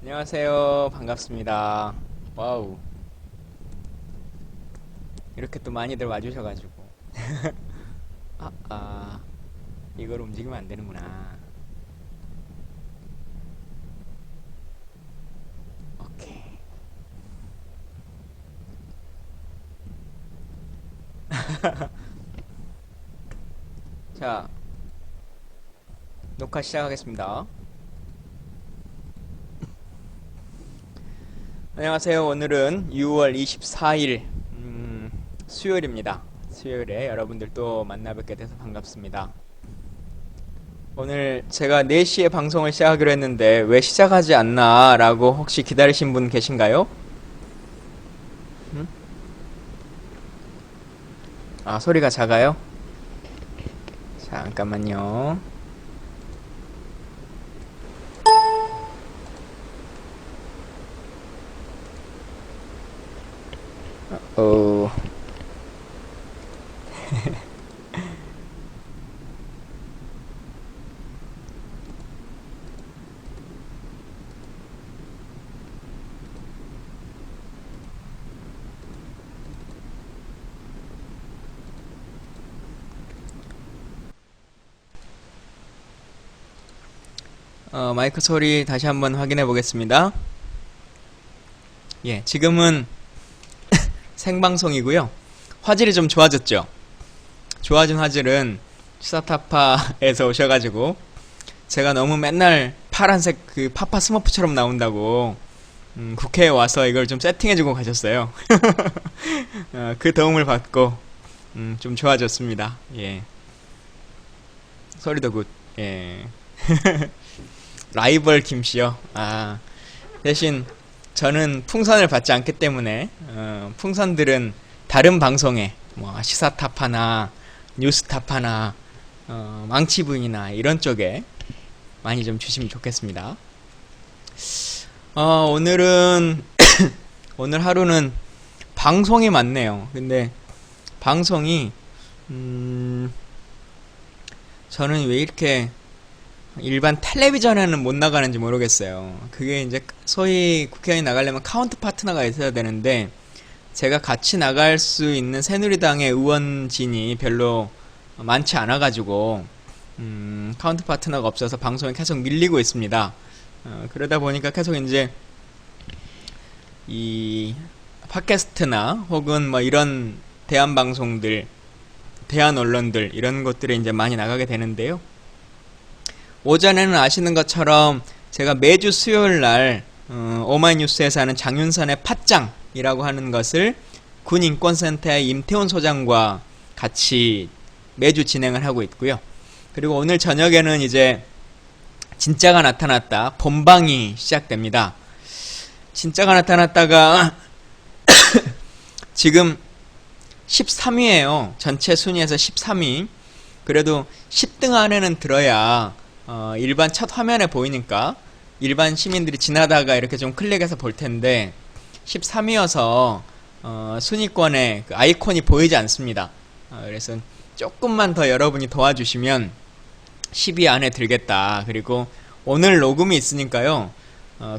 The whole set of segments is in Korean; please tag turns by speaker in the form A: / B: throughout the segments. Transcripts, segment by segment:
A: 안녕하세요. 반갑습니다. 와우. 이렇게 또 많이들 와주셔가지고. 아, 이걸 움직이면 안 되는구나. 오케이. 자, 녹화 시작하겠습니다. 안녕하세요. 오늘은 6월 24일, 수요일입니다. 수요일에 여러분들 또 만나 뵙게 돼서 반갑습니다. 오늘 제가 4시에 방송을 시작하기로 했는데 왜 시작하지 않나 라고 혹시 기다리신 분 계신가요? 음? 아, 소리가 작아요? 잠깐만요. 어, 마이크 소리 다시 한번 확인해 보겠습니다. 예, 지금은 생방송이고요. 화질이 좀 좋아졌죠? 좋아진 화질은 시사타파에서 오셔가지고 제가 너무 맨날 파란색 그 파파 스머프처럼 나온다고 국회에 와서 이걸 좀 세팅해주고 가셨어요. 그 도움을 받고 좀 좋아졌습니다. 예, 소리도 굿. 예, 라이벌 김씨요. 아, 대신 저는 풍선을 받지 않기 때문에 풍선들은 다른 방송에 뭐 시사타파나 뉴스타파나 망치부인이나 이런 쪽에 많이 좀 주시면 좋겠습니다. 오늘은 오늘 하루는 방송이 많네요. 근데 방송이 음, 저는 왜 이렇게 일반 텔레비전에는 못 나가는지 모르겠어요. 그게 이제 소위 국회의원이 나가려면 카운트 파트너가 있어야 되는데 제가 같이 나갈 수 있는 새누리당의 의원진이 별로 많지 않아가지고 카운트 파트너가 없어서 방송이 계속 밀리고 있습니다. 그러다 보니까 계속 이제 이 팟캐스트나 혹은 뭐 이런 대한 방송들, 대한 언론들 이런 것들에 이제 많이 나가게 되는데요. 오전에는 아시는 것처럼 제가 매주 수요일 날 오마이뉴스에서 하는 장윤선의 팟짱이라고 하는 것을 군인권센터의 임태훈 소장과 같이 매주 진행을 하고 있고요. 그리고 오늘 저녁에는 이제 진짜가 나타났다 본방이 시작됩니다. 진짜가 나타났다가 지금 13위에요. 전체 순위에서 13위. 그래도 10등 안에는 들어야 일반 첫 화면에 보이니까 일반 시민들이 지나다가 이렇게 좀 클릭해서 볼 텐데 13위여서 순위권에 그 아이콘이 보이지 않습니다. 그래서 조금만 더 여러분이 도와주시면 10위 안에 들겠다. 그리고 오늘 녹음이 있으니까요.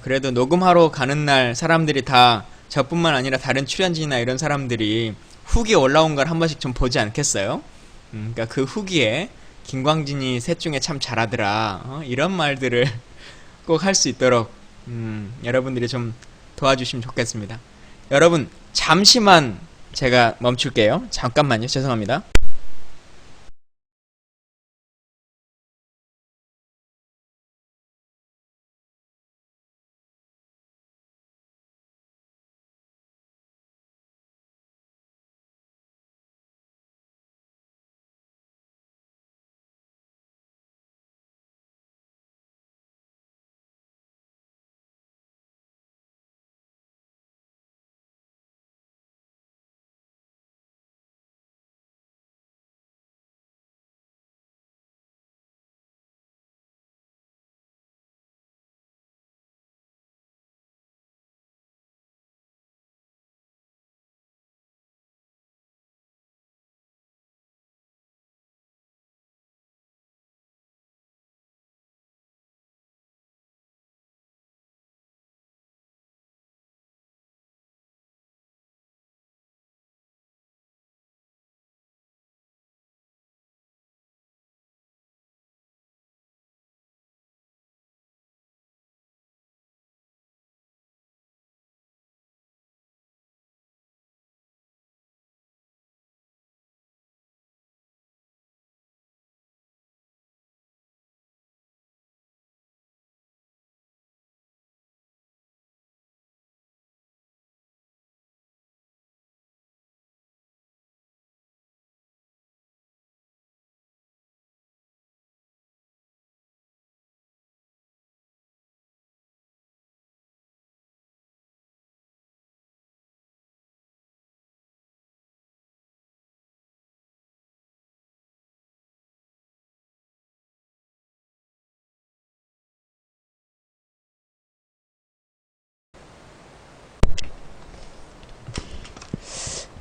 A: 그래도 녹음하러 가는 날 사람들이 다 저뿐만 아니라 다른 출연진이나 이런 사람들이 후기 올라온 걸 한 번씩 좀 보지 않겠어요? 그러니까 그 후기에 김광진이 셋 중에 참 잘하더라. 이런 말들을 꼭 할 수 있도록 여러분들이 좀 도와주시면 좋겠습니다. 여러분 잠시만 제가 멈출게요. 잠깐만요. 죄송합니다.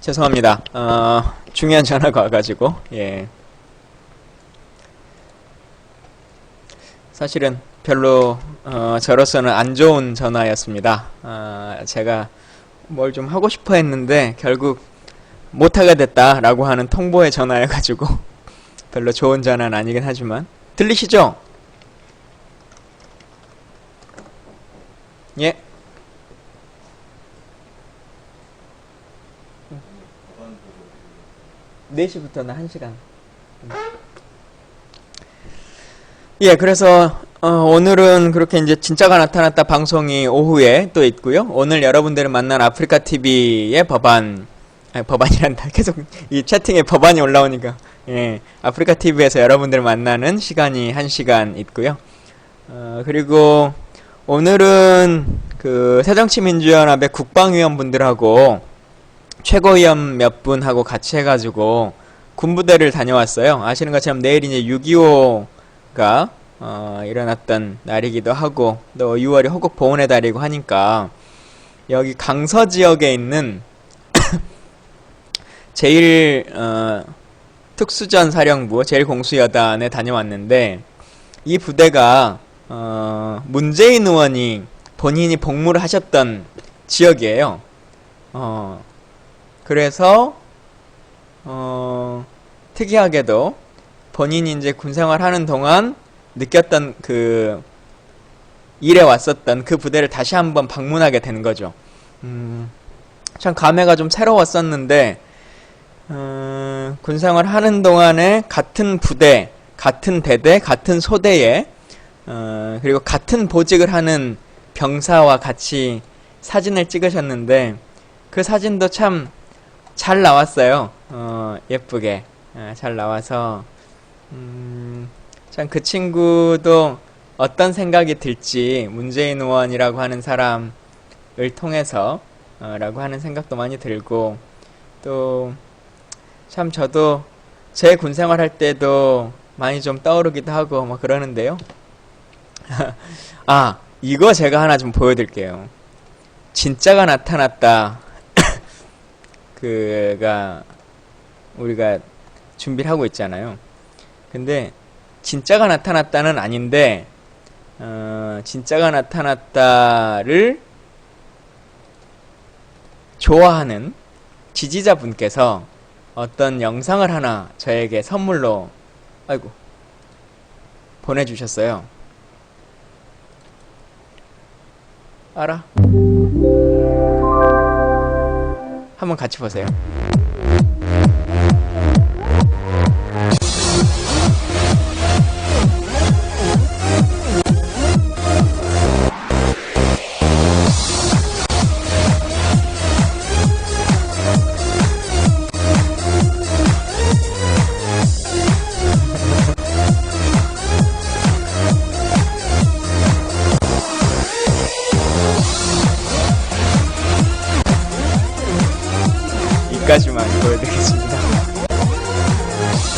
A: 죄송합니다. 중요한 전화가 와가지고, 예. 사실은 별로, 저로서는 안 좋은 전화였습니다. 제가 뭘 좀 하고 싶어 했는데, 결국 못하게 됐다라고 하는 통보의 전화여가지고, 별로 좋은 전화는 아니긴 하지만. 들리시죠? 예. 4시부터는 1시간. 예, 그래서 오늘은 그렇게 이제 진짜가 나타났다 방송이 오후에 또 있고요. 오늘 여러분들을 만난 아프리카 TV의 법안, 아니, 법안이란다. 계속 이 채팅에 법안이 올라오니까. 예, 아프리카 TV에서 여러분들을 만나는 시간이 1시간 있고요. 그리고 오늘은 그 새정치민주연합의 국방위원분들하고 최고위원 몇 분하고 같이 해가지고 군부대를 다녀왔어요. 아시는 것처럼 내일 이제 6.25가 일어났던 날이기도 하고 또 6월이 호국 보훈의 달이고 하니까 여기 강서 지역에 있는 제일 특수전 사령부 제1공수여단에 다녀왔는데 이 부대가 문재인 의원이 본인이 복무를 하셨던 지역이에요. 그래서 특이하게도 본인이 이제 군생활 하는 동안 느꼈던 그 일해 왔었던 그 부대를 다시 한번 방문하게 된 거죠. 참 감회가 좀 새로웠었는데 군생활 하는 동안에 같은 부대, 같은 대대, 같은 소대에 그리고 같은 보직을 하는 병사와 같이 사진을 찍으셨는데 그 사진도 참 잘 나왔어요. 예쁘게 잘 나와서 참 그 친구도 어떤 생각이 들지 문재인 의원이라고 하는 사람을 통해서 라고 하는 생각도 많이 들고 또 참 저도 제 군생활 할 때도 많이 좀 떠오르기도 하고 뭐 그러는데요. 아, 이거 제가 하나 좀 보여드릴게요. 진짜가 나타났다. 그가 우리가 준비를 하고 있잖아요. 근데 진짜가 나타났다는 아닌데 진짜가 나타났다를 좋아하는 지지자분께서 어떤 영상을 하나 저에게 선물로 보내주셨어요. 알아? 한번 같이 보세요. 여기까지만 보여드리겠습니다.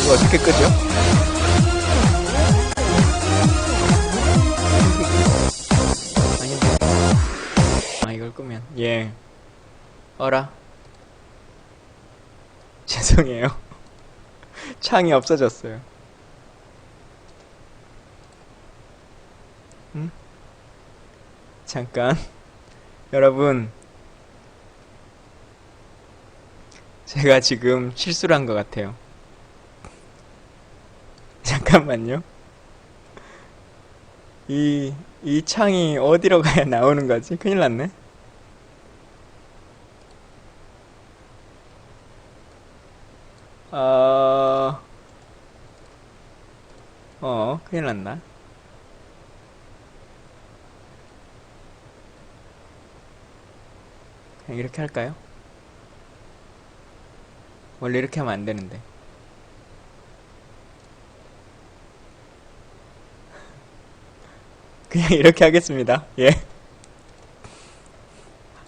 A: 이거 어떻게 끄죠? 아닌데. 아, 이걸 끄면. 예. 어라. 죄송해요. 창이 없어졌어요. 잠깐. 여러분. 제가 지금 실수를 한 것 같아요. 잠깐만요. 이 창이 어디로 가야 나오는 거지? 큰일 났네. 큰일 났나? 그냥 이렇게 할까요? 원래 이렇게 하면 안 되는데. 그냥 이렇게 하겠습니다. 예.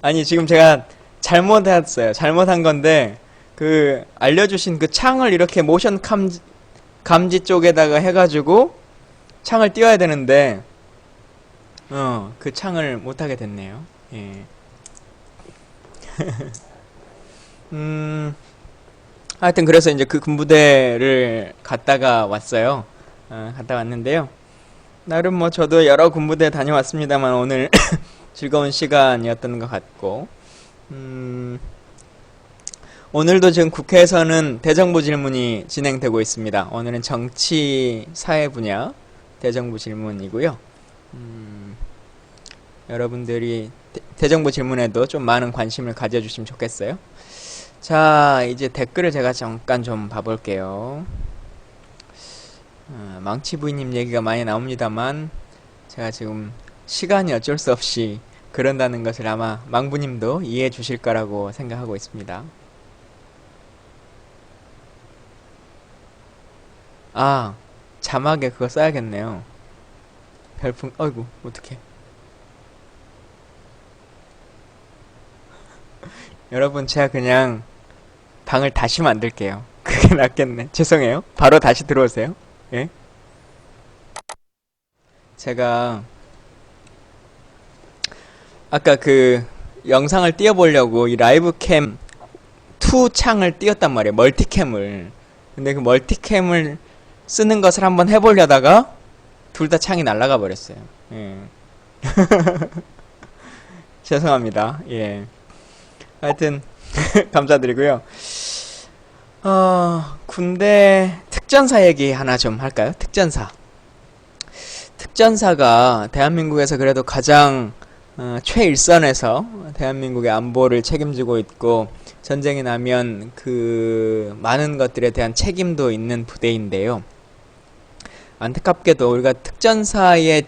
A: 아니, 지금 제가 잘못했어요. 잘못한 건데, 그, 알려주신 그 창을 이렇게 모션 감지 쪽에다가 해가지고, 창을 띄워야 되는데, 그 창을 못하게 됐네요. 예. 하여튼 그래서 이제 그 군부대를 갔다가 왔어요. 갔다 왔는데요. 나름 뭐 저도 여러 군부대 다녀왔습니다만 오늘 즐거운 시간이었던 것 같고, 오늘도 지금 국회에서는 대정부 질문이 진행되고 있습니다. 오늘은 정치 사회 분야 대정부 질문이고요. 여러분들이 대정부 질문에도 좀 많은 관심을 가져주시면 좋겠어요. 자, 이제 댓글을 제가 잠깐 좀 봐볼게요. 망치 부인님 얘기가 많이 나옵니다만 제가 지금 시간이 어쩔 수 없이 그런다는 것을 아마 망부님도 이해해 주실 거라고 생각하고 있습니다. 아, 자막에 그거 써야겠네요. 별풍, 어이구, 어떡해. 여러분, 제가 그냥 방을 다시 만들게요. 그게 낫겠네. 죄송해요. 바로 다시 들어오세요. 예? 제가 아까 그 영상을 띄워보려고 이 라이브 캠 투 창을 띄웠단 말이에요. 멀티캠을. 근데 그 멀티캠을 쓰는 것을 한번 해보려다가 둘 다 창이 날아가 버렸어요. 예. 죄송합니다. 예. 하여튼 감사드리고요. 군대 특전사 얘기 하나 좀 할까요? 특전사. 특전사가 대한민국에서 그래도 가장 최일선에서 대한민국의 안보를 책임지고 있고 전쟁이 나면 그 많은 것들에 대한 책임도 있는 부대인데요. 안타깝게도 우리가 특전사에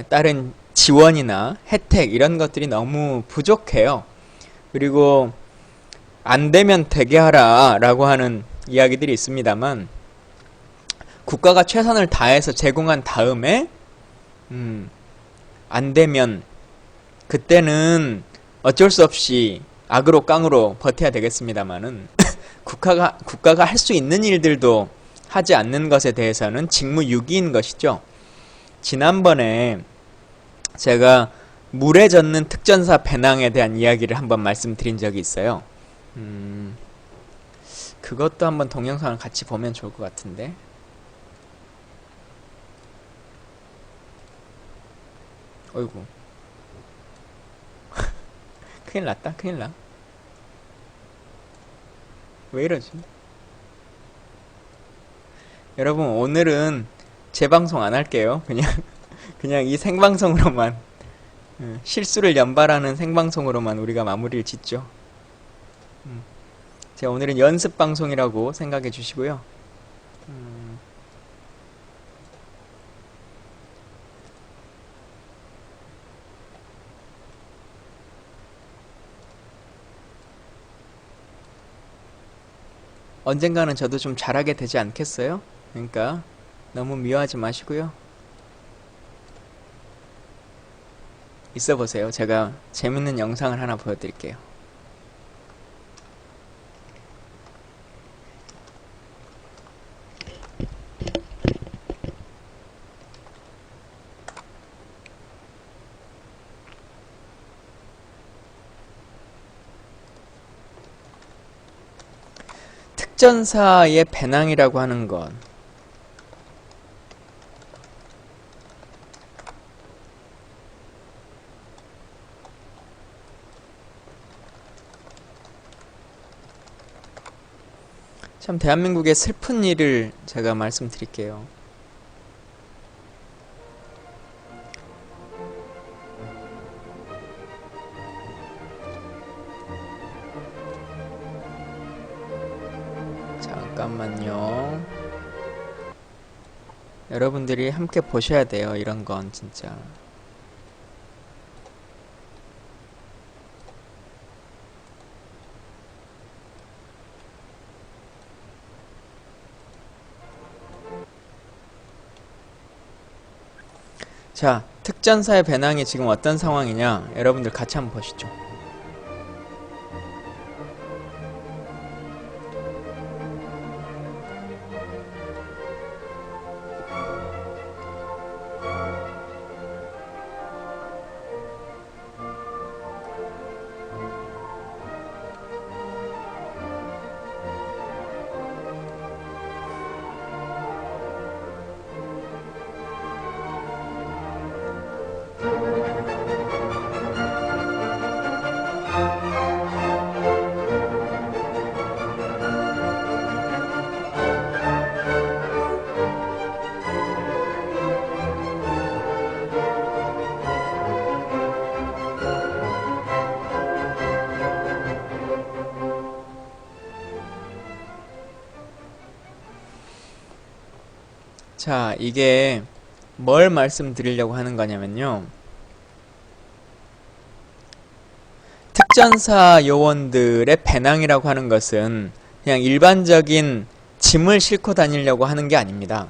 A: 따른 지원이나 혜택 이런 것들이 너무 부족해요. 그리고 안 되면 되게 하라 라고 하는 이야기들이 있습니다만 국가가 최선을 다해서 제공한 다음에 안 되면 그때는 어쩔 수 없이 악으로 깡으로 버텨야 되겠습니다만은 국가가 할 수 있는 일들도 하지 않는 것에 대해서는 직무유기인 것이죠. 지난번에 제가 물에 젖는 특전사 배낭에 대한 이야기를 한번 말씀드린 적이 있어요. 그것도 한번 동영상을 같이 보면 좋을 것 같은데. 어이구. 큰일 났다, 큰일 나. 왜 이러지? 여러분, 오늘은 재방송 안 할게요. 그냥 이 생방송으로만, 실수를 연발하는 생방송으로만 우리가 마무리를 짓죠. 제가 오늘은 연습 방송이라고 생각해 주시고요. 언젠가는 저도 좀 잘하게 되지 않겠어요? 그러니까 너무 미워하지 마시고요. 있어 보세요. 제가 재밌는 영상을 하나 보여드릴게요. 특전사의 배낭이라고 하는 건 참 대한민국의 슬픈 일을 제가 말씀드릴게요. 잠깐만요. 여러분들이 함께 보셔야 돼요. 이런 건 진짜. 자, 특전사의 배낭이 지금 어떤 상황이냐? 여러분들 같이 한번 보시죠. 자, 이게 뭘 말씀드리려고 하는 거냐면요. 특전사 요원들의 배낭이라고 하는 것은 그냥 일반적인 짐을 싣고 다니려고 하는 게 아닙니다.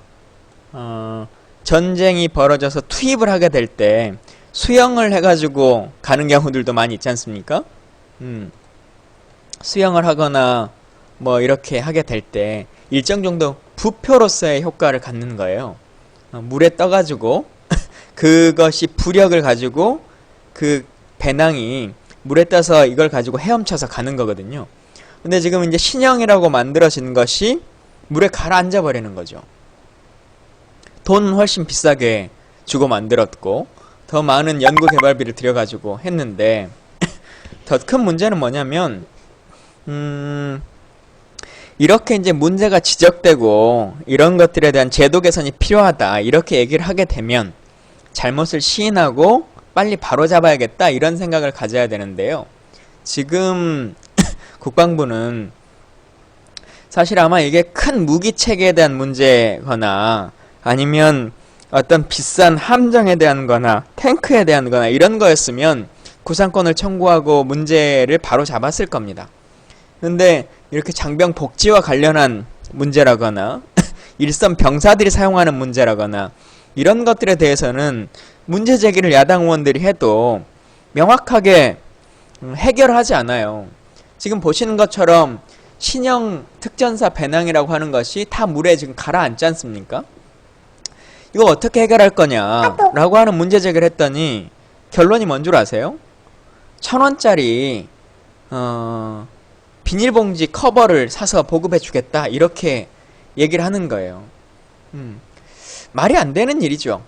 A: 전쟁이 벌어져서 투입을 하게 될 때 수영을 해가지고 가는 경우들도 많이 있지 않습니까? 수영을 하거나 뭐 이렇게 하게 될 때 일정 정도 부표로서의 효과를 갖는 거예요. 물에 떠가지고 그것이 부력을 가지고 그 배낭이 물에 떠서 이걸 가지고 헤엄쳐서 가는 거거든요. 근데 지금 이제 신형이라고 만들어진 것이 물에 가라앉아 버리는 거죠. 돈 훨씬 비싸게 주고 만들었고 더 많은 연구 개발비를 들여가지고 했는데 더 큰 문제는 뭐냐면 이렇게 이제 문제가 지적되고 이런 것들에 대한 제도 개선이 필요하다 이렇게 얘기를 하게 되면 잘못을 시인하고 빨리 바로잡아야겠다 이런 생각을 가져야 되는데요. 지금 국방부는 사실 아마 이게 큰 무기 체계에 대한 문제거나 아니면 어떤 비싼 함정에 대한 거나 탱크에 대한 거나 이런 거였으면 구상권을 청구하고 문제를 바로 잡았을 겁니다. 근데 이렇게 장병 복지와 관련한 문제라거나 일선 병사들이 사용하는 문제라거나 이런 것들에 대해서는 문제 제기를 야당 의원들이 해도 명확하게 해결하지 않아요. 지금 보시는 것처럼 신형 특전사 배낭이라고 하는 것이 다 물에 지금 가라앉지 않습니까? 이거 어떻게 해결할 거냐라고 하는 문제 제기를 했더니 결론이 뭔 줄 아세요? 1,000원짜리 비닐봉지 커버를 사서 보급해 주겠다 이렇게 얘기를 하는 거예요. 말이 안 되는 일이죠.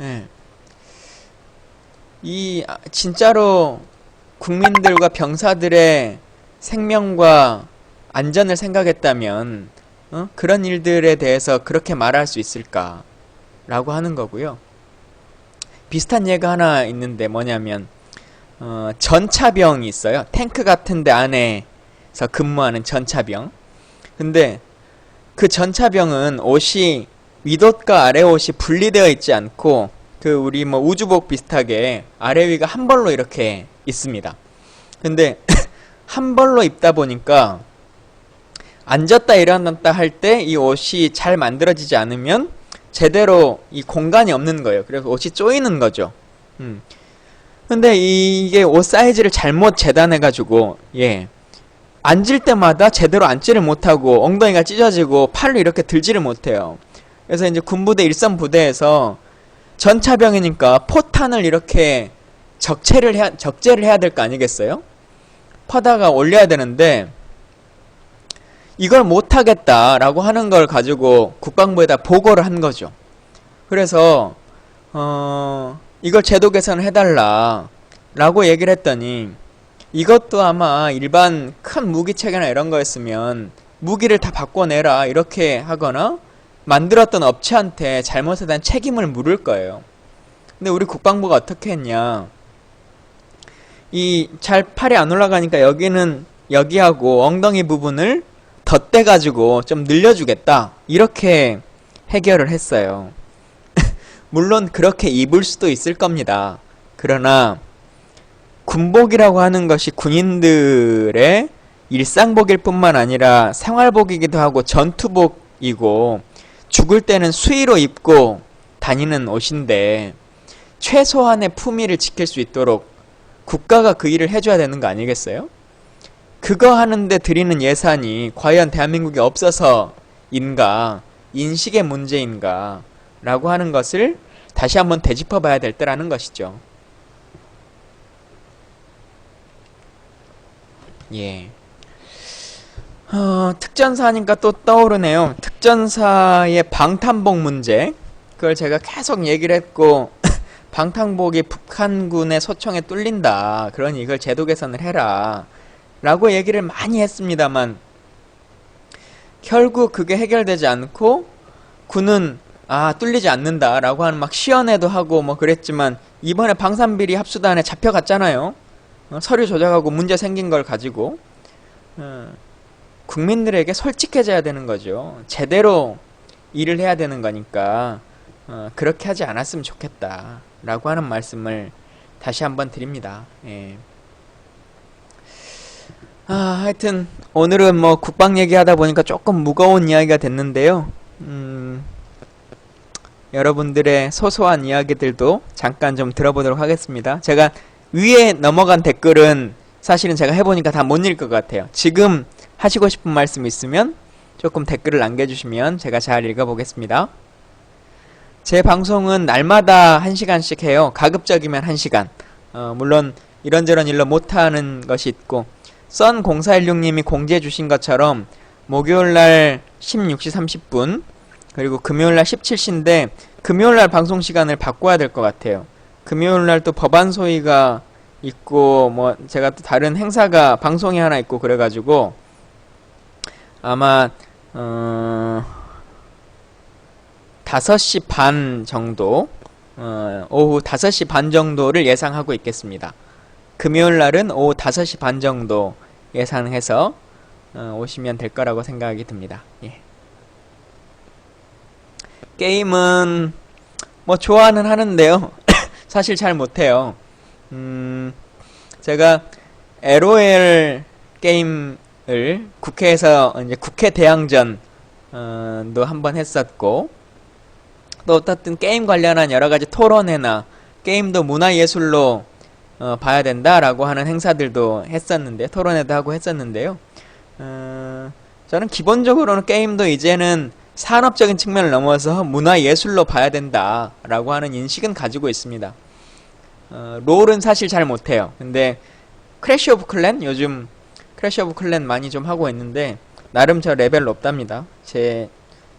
A: 예. 진짜로 국민들과 병사들의 생명과 안전을 생각했다면 그런 일들에 대해서 그렇게 말할 수 있을까 라고 하는 거고요. 비슷한 예가 하나 있는데 뭐냐면 전차병이 있어요. 탱크 같은 데 안에서 근무하는 전차병. 근데 그 전차병은 옷이 윗옷과 아래옷이 분리되어 있지 않고 그 우리 뭐 우주복 비슷하게 아래 위가 한 벌로 이렇게 있습니다. 근데 한 벌로 입다 보니까 앉았다 일어났다 할 때 이 옷이 잘 만들어지지 않으면 제대로 이 공간이 없는 거예요. 그래서 옷이 쪼이는 거죠. 근데 이게 옷 사이즈를 잘못 재단해가지고 앉을 때마다 제대로 앉지를 못하고 엉덩이가 찢어지고 팔을 이렇게 들지를 못해요. 그래서 이제 군부대 일선 부대에서 전차병이니까 포탄을 이렇게 적재를 해야 될 거 아니겠어요? 퍼다가 올려야 되는데 이걸 못하겠다라고 하는 걸 가지고 국방부에다 보고를 한 거죠. 그래서 이걸 제도 개선을 해달라 라고 얘기를 했더니 이것도 아마 일반 큰 무기 체계나 이런 거였으면 무기를 다 바꿔내라 이렇게 하거나 만들었던 업체한테 잘못에 대한 책임을 물을 거예요. 근데 우리 국방부가 어떻게 했냐, 잘 팔이 안 올라가니까 여기하고 엉덩이 부분을 덧대가지고 좀 늘려주겠다 이렇게 해결을 했어요. 물론 그렇게 입을 수도 있을 겁니다. 그러나 군복이라고 하는 것이 군인들의 일상복일 뿐만 아니라 생활복이기도 하고 전투복이고 죽을 때는 수의로 입고 다니는 옷인데 최소한의 품위를 지킬 수 있도록 국가가 그 일을 해줘야 되는 거 아니겠어요? 그거 하는데 들이는 예산이 과연 대한민국에 없어서인가, 인식의 문제인가 라고 하는 것을 다시 한번 되짚어 봐야 될 때라는 것이죠. 특전사 하니까 또 떠오르네요. 특전사의 방탄복 문제. 그걸 제가 계속 얘기를 했고 방탄복이 북한군의 소총에 뚫린다, 그러니 이걸 제도 개선을 해라 라고 얘기를 많이 했습니다만 결국 그게 해결되지 않고 군은 뚫리지 않는다 라고 하는 막 시연회도 하고 뭐 그랬지만 이번에 방산비리 합수단에 잡혀갔잖아요. 서류 조작하고 문제 생긴 걸 가지고 국민들에게 솔직해져야 되는 거죠. 제대로 일을 해야 되는 거니까 그렇게 하지 않았으면 좋겠다 라고 하는 말씀을 다시 한번 드립니다. 예. 하여튼 오늘은 뭐 국방 얘기하다 보니까 조금 무거운 이야기가 됐는데요. 여러분들의 소소한 이야기들도 잠깐 좀 들어보도록 하겠습니다. 제가 위에 넘어간 댓글은 사실은 제가 해보니까 다 못 읽을 것 같아요. 지금 하시고 싶은 말씀 있으면 조금 댓글을 남겨주시면 제가 잘 읽어보겠습니다. 제 방송은 날마다 1시간씩 해요. 가급적이면 1시간. 물론 이런저런 일로 못하는 것이 있고 썬0416님이 공지해 주신 것처럼 목요일날 16시 30분 그리고 금요일날 17시인데 금요일날 방송시간을 바꿔야 될 것 같아요. 금요일날 또 법안 소위가 있고 뭐 제가 또 다른 행사가 방송이 하나 있고 그래가지고 아마 5시 반 정도 오후 5시 반 정도를 예상하고 있겠습니다. 금요일날은 오후 5시 반 정도 예상해서 오시면 될 거라고 생각이 듭니다. 예. 게임은 뭐 좋아는 하는데요. 사실 잘 못해요. 제가 LOL 게임을 국회에서 이제 국회 대항전도 한번 했었고 또 어떻든 게임 관련한 여러가지 토론회나 게임도 문화예술로 봐야 된다라고 하는 행사들도 했었는데 토론회도 하고 했었는데요. 저는 기본적으로는 게임도 이제는 산업적인 측면을 넘어서 문화예술로 봐야 된다라고 하는 인식은 가지고 있습니다. 롤은 사실 잘 못해요. 근데 크래시 오브 클랜? 요즘 크래시 오브 클랜 많이 좀 하고 있는데 나름 저 레벨 높답니다. 제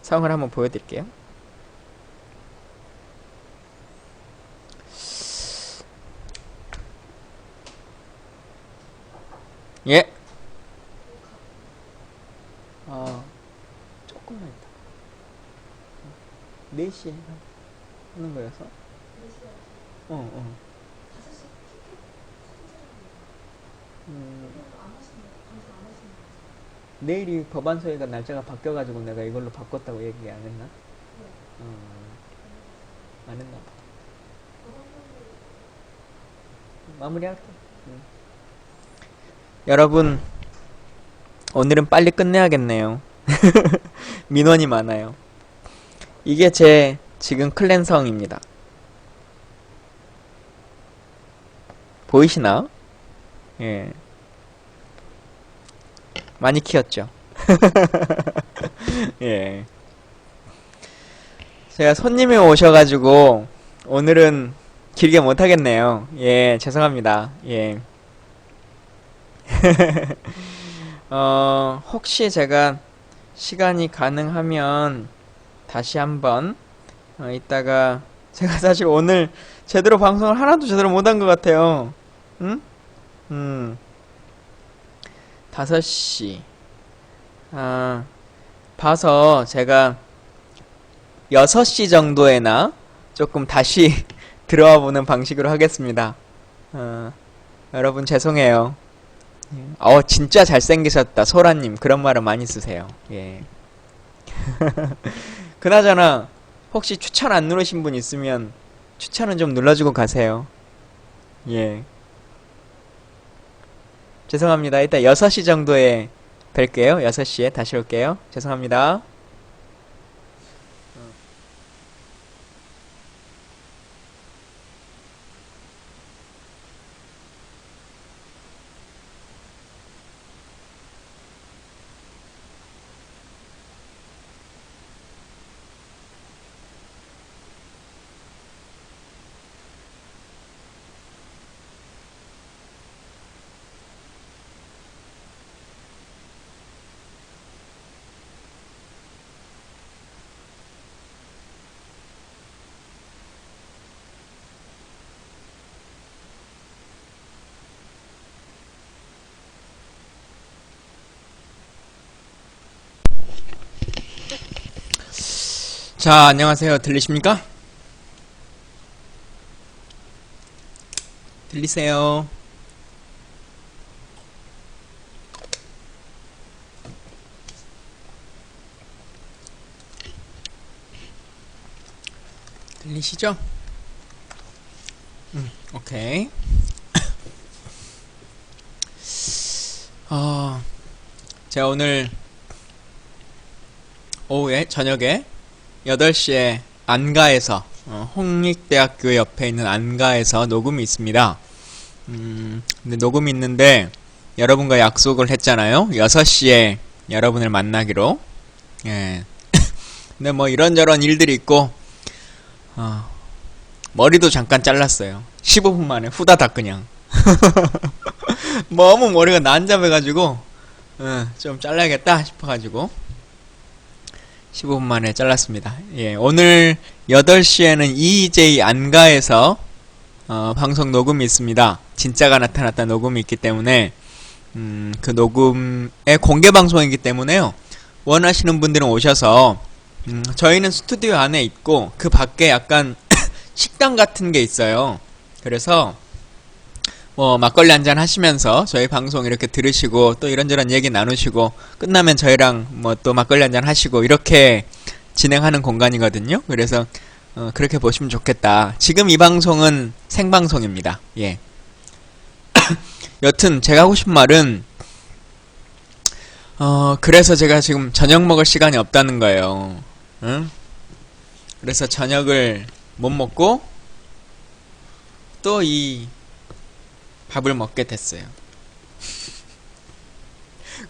A: 성을 한번 보여드릴게요. 예. 조금만 있다. 4시에 하는 거여서? 내일이 법안 소위가 날짜가 바뀌어가지고 내가 이걸로 바꿨다고 얘기 안 했나? 안 했나? 마무리할게. 여러분, 오늘은 빨리 끝내야겠네요. 민원이 많아요. 이게 제 지금 클랜성입니다. 보이시나? 예. 많이 키웠죠. 예. 제가 손님이 오셔가지고 오늘은 길게 못하겠네요. 예, 죄송합니다. 예. 혹시 제가 시간이 가능하면 다시 한번 이따가 제가 사실 오늘 제대로 방송을 하나도 제대로 못한 것 같아요. 응? 5시 봐서 제가 6시 정도에나 조금 다시 들어와 보는 방식으로 하겠습니다. 여러분 죄송해요. 진짜 잘생기셨다 소라님 그런 말은 많이 쓰세요. 예. 그나저나 혹시 추천 안 누르신 분 있으면 추천은 좀 눌러주고 가세요. 예. 죄송합니다. 이따 6시 정도에 뵐게요. 6시에 다시 올게요. 죄송합니다. 자, 안녕하세요. 들리십니까? 들리세요? 아니시죠? 오케이. 제가 오늘 오후에 저녁에 8시에 안가에서 홍익대학교 옆에 있는 안가에서 녹음이 있습니다. 근데 녹음이 있는데 여러분과 약속을 했잖아요. 6시에 여러분을 만나기로. 예. 근데 뭐 이런저런 일들이 있고 머리도 잠깐 잘랐어요. 15분 만에 후다닥 그냥. 너무 머리가 난잡해가지고 좀 잘라야겠다 싶어가지고 15분 만에 잘랐습니다. 예, 오늘 8시에는 EJ 안가에서 방송 녹음이 있습니다. 진짜가 나타났다 녹음이 있기 때문에 그 녹음의 공개 방송이기 때문에요. 원하시는 분들은 오셔서 저희는 스튜디오 안에 있고 그 밖에 약간 식당 같은 게 있어요. 그래서 뭐 막걸리 한잔 하시면서 저희 방송 이렇게 들으시고 또 이런저런 얘기 나누시고 끝나면 저희랑 뭐 또 막걸리 한잔 하시고 이렇게 진행하는 공간이거든요. 그래서 그렇게 보시면 좋겠다. 지금 이 방송은 생방송입니다. 예. 여튼 제가 하고 싶은 말은 그래서 제가 지금 저녁 먹을 시간이 없다는 거예요. 응? 그래서 저녁을 못 먹고 또 이 밥을 먹게 됐어요.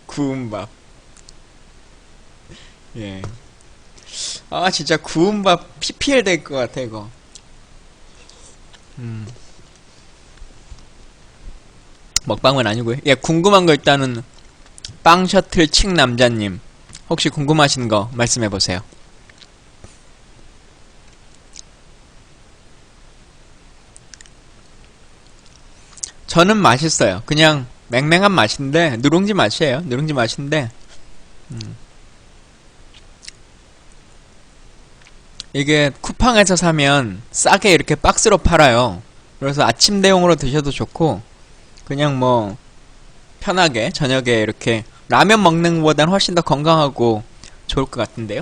A: 구운 밥. 예. 아 진짜 구운 밥 PPL 될 것 같아 이거. 먹방은 아니고요. 예, 궁금한 거 일단은 빵 셔틀 칙 남자님 혹시 궁금하신 거 말씀해 보세요. 저는 맛있어요. 그냥 맹맹한 맛인데 누룽지 맛이에요. 누룽지 맛인데 이게 쿠팡에서 사면 싸게 이렇게 박스로 팔아요. 그래서 아침 대용으로 드셔도 좋고 그냥 뭐 편하게 저녁에 이렇게 라면 먹는 것보다는 훨씬 더 건강하고 좋을 것 같은데요.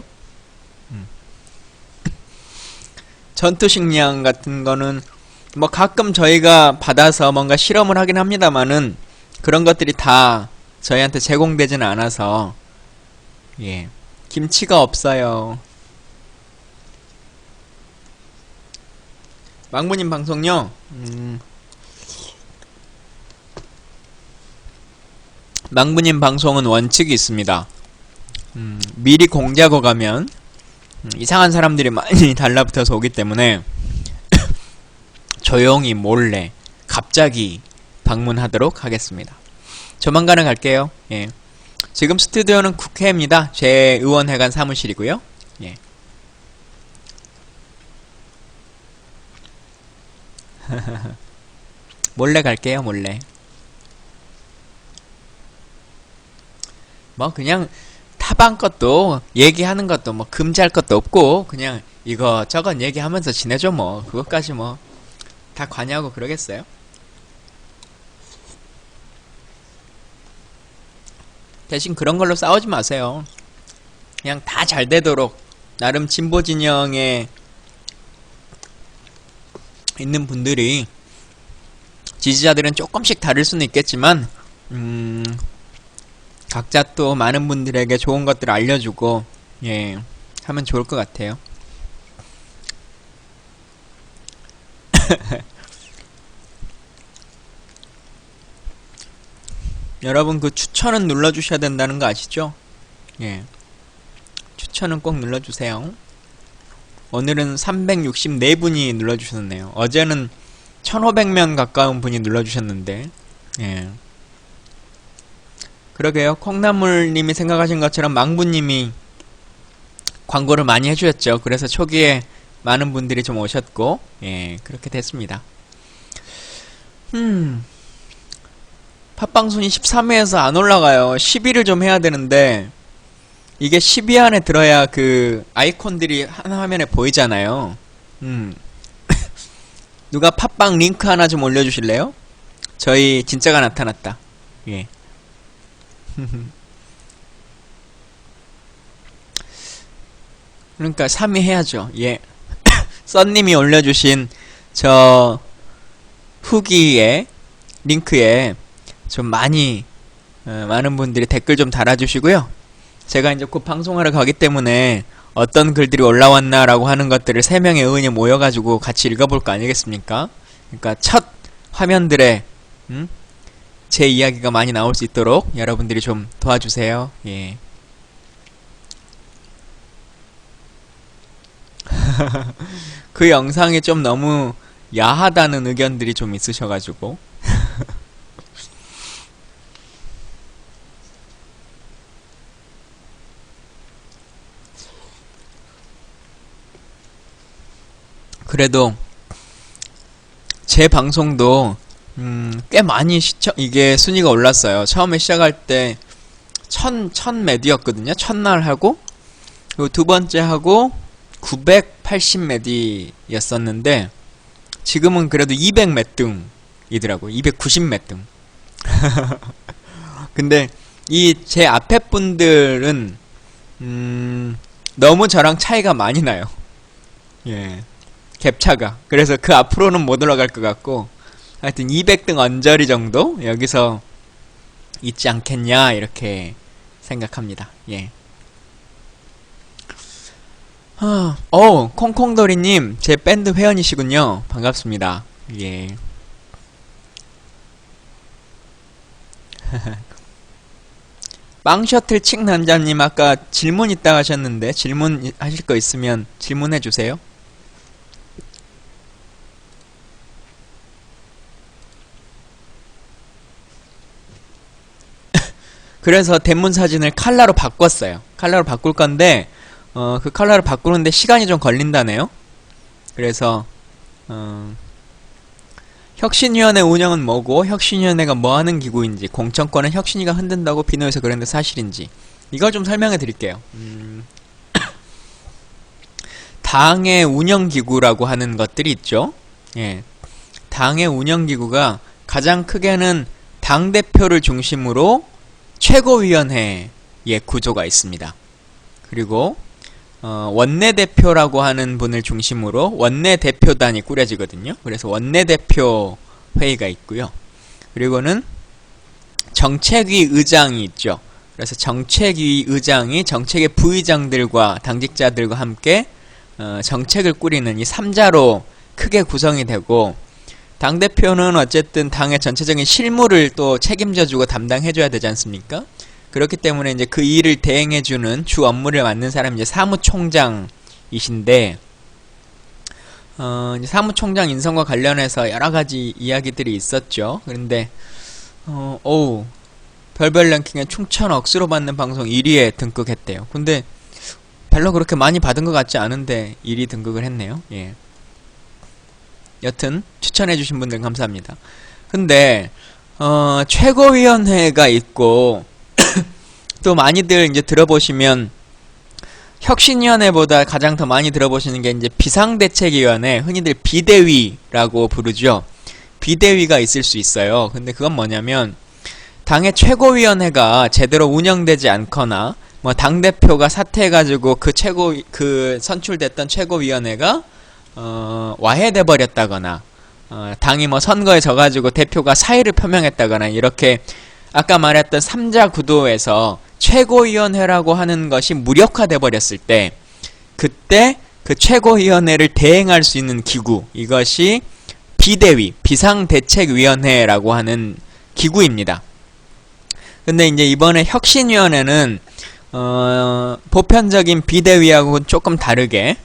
A: 전투식량 같은 거는 뭐 가끔 저희가 받아서 뭔가 실험을 하긴 합니다만은 그런 것들이 다 저희한테 제공되지는 않아서 예, 김치가 없어요. 망부님 방송요. 망부님 방송은 원칙이 있습니다. 미리 공지하고 가면 이상한 사람들이 많이 달라붙어서 오기 때문에 조용히 몰래 갑자기 방문하도록 하겠습니다. 조만간에 갈게요. 예. 지금 스튜디오는 국회입니다. 제 의원회관 사무실이고요. 예. 몰래 갈게요. 몰래. 뭐 그냥 타방 것도 얘기하는 것도 뭐 금지할 것도 없고 그냥 이거저것 얘기하면서 지내죠 뭐. 그것까지 뭐 다 관여하고 그러겠어요? 대신 그런 걸로 싸우지 마세요. 그냥 다 잘 되도록 나름 진보 진영에 있는 분들이 지지자들은 조금씩 다를 수는 있겠지만 각자 또 많은 분들에게 좋은 것들을 알려주고 예 하면 좋을 것 같아요. 여러분 그 추천은 눌러주셔야 된다는 거 아시죠? 예. 추천은 꼭 눌러주세요. 오늘은 364분이 눌러주셨네요. 어제는 1500명 가까운 분이 눌러주셨는데 예. 그러게요. 콩나물님이 생각하신 것처럼 망부님이 광고를 많이 해주셨죠. 그래서 초기에 많은 분들이 좀 오셨고 예 그렇게 됐습니다. 팟빵순위 13위에서 안 올라가요. 10위를 좀 해야 되는데 이게 10위 안에 들어야 그 아이콘들이 한 화면에 보이잖아요. 누가 팟빵 링크 하나 좀 올려주실래요? 저희 진짜가 나타났다. 예. 그러니까 3위 해야죠. 예. 써님이 올려주신 저 후기에 링크에 좀 많은 분들이 댓글 좀 달아주시고요. 제가 이제 곧 방송하러 가기 때문에 어떤 글들이 올라왔나라고 하는 것들을 3명의 의원이 모여가지고 같이 읽어볼 거 아니겠습니까? 그러니까 첫 화면들에 제 이야기가 많이 나올 수 있도록 여러분들이 좀 도와주세요. 예. 그 영상이 좀 너무 야하다는 의견들이 좀 있으셔가지고 그래도 제 방송도 꽤 많이 이게 순위가 올랐어요. 처음에 시작할 때 1000메디였거든요. 첫날 하고 그리고 두 번째 하고 980메디였었는데 지금은 그래도 200몇 등이더라고요. 290몇 등. 근데 이 제 앞에 분들은 너무 저랑 차이가 많이 나요. 예. 갭차가. 그래서 그 앞으로는 못 올라갈 것 같고 하여튼 200등 언저리 정도 여기서 있지 않겠냐 이렇게 생각합니다. 예. 콩콩돌이님 제 밴드 회원이시군요. 반갑습니다. 예. 빵셔틀 칙 남자님 아까 질문 있다 하셨는데 질문 하실 거 있으면 질문해 주세요. 그래서 대문 사진을 칼라로 바꿨어요. 칼라로 바꿀 건데 그 칼라를 바꾸는데 시간이 좀 걸린다네요. 그래서 혁신위원회 운영은 뭐고 혁신위원회가 뭐하는 기구인지 공천권은 혁신위가 흔든다고 비노에서 그랬는데 사실인지 이걸 좀 설명해 드릴게요. 당의 운영기구라고 하는 것들이 있죠. 예. 당의 운영기구가 가장 크게는 당대표를 중심으로 최고위원회의 구조가 있습니다. 그리고 원내대표라고 하는 분을 중심으로 원내대표단이 꾸려지거든요. 그래서 원내대표 회의가 있고요. 그리고는 정책위 의장이 있죠. 그래서 정책위 의장이 정책의 부의장들과 당직자들과 함께 정책을 꾸리는 이 3자로 크게 구성이 되고 당대표는 어쨌든 당의 전체적인 실무를 또 책임져주고 담당해줘야 되지 않습니까? 그렇기 때문에 이제 그 일을 대행해주는 주 업무를 맡는 사람이 이제 사무총장이신데, 이제 사무총장 인선과 관련해서 여러 가지 이야기들이 있었죠. 그런데, 별별 랭킹에 충천 억수로 받는 방송 1위에 등극했대요. 근데 별로 그렇게 많이 받은 것 같지 않은데 1위 등극을 했네요. 예. 여튼 추천해주신 분들 감사합니다. 근데 최고위원회가 있고 또 많이들 이제 들어보시면 혁신위원회보다 가장 더 많이 들어보시는 게 이제 비상대책위원회, 흔히들 비대위라고 부르죠. 비대위가 있을 수 있어요. 근데 그건 뭐냐면 당의 최고위원회가 제대로 운영되지 않거나 뭐 당대표가 사퇴해가지고 그 선출됐던 최고위원회가 와해돼 버렸다거나 당이 뭐 선거에 져가지고 대표가 사의를 표명했다거나 이렇게 아까 말했던 3자 구도에서 최고위원회라고 하는 것이 무력화돼 버렸을 때 그때 그 최고위원회를 대행할 수 있는 기구, 이것이 비대위, 비상대책위원회라고 하는 기구입니다. 근데 이제 이번에 혁신위원회는 보편적인 비대위하고는 조금 다르게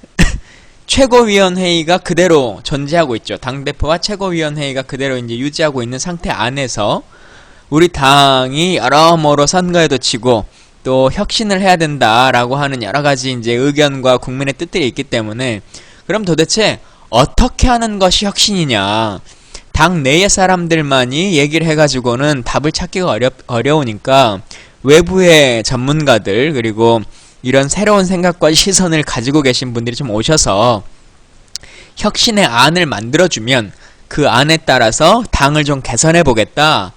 A: 최고위원회의가 그대로 존재하고 있죠. 당대표와 최고위원회의가 그대로 이제 유지하고 있는 상태 안에서 우리 당이 여러모로 선거에도 치고 또 혁신을 해야 된다라고 하는 여러 가지 이제 의견과 국민의 뜻들이 있기 때문에 그럼 도대체 어떻게 하는 것이 혁신이냐? 당 내의 사람들만이 얘기를 해가지고는 답을 찾기가 어려우니까 외부의 전문가들 그리고 이런 새로운 생각과 시선을 가지고 계신 분들이 좀 오셔서 혁신의 안을 만들어주면 그 안에 따라서 당을 좀 개선해 보겠다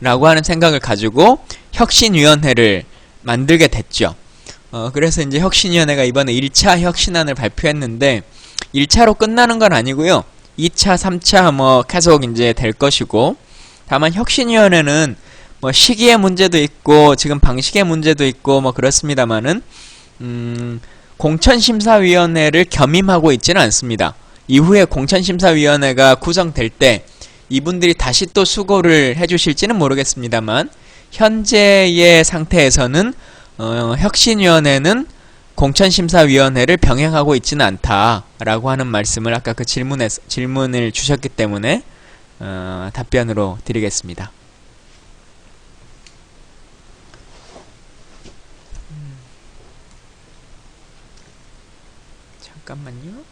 A: 라고 하는 생각을 가지고 혁신위원회를 만들게 됐죠. 그래서 이제 혁신위원회가 이번에 1차 혁신안을 발표했는데 1차로 끝나는 건 아니고요. 2차, 3차 뭐 계속 이제 될 것이고, 다만 혁신위원회는 뭐 시기의 문제도 있고 지금 방식의 문제도 있고 뭐 그렇습니다만은 공천심사위원회를 겸임하고 있지는 않습니다. 이후에 공천심사위원회가 구성될 때 이분들이 다시 또 수고를 해주실지는 모르겠습니다만, 현재의 상태에서는 혁신위원회는 공천심사위원회를 병행하고 있지는 않다라고 하는 말씀을 아까 그 질문을 주셨기 때문에 답변으로 드리겠습니다. 잠깐만요.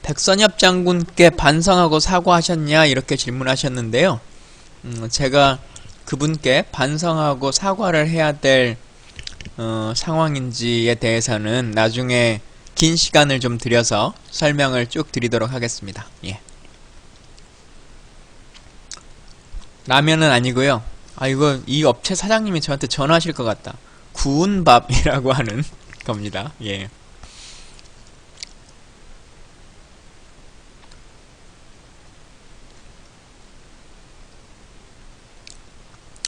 A: 백선엽 장군께 반성하고 사과하셨냐 이렇게 질문하셨는데요. 제가 그분께 반성하고 사과를 해야 될 상황인지에 대해서는 나중에 긴 시간을 좀 들여서 설명을 쭉 드리도록 하겠습니다. 예. 라면은 아니고요. 이거 이 업체 사장님이 저한테 전화하실 것 같다. 구운 밥이라고 하는 겁니다. 예.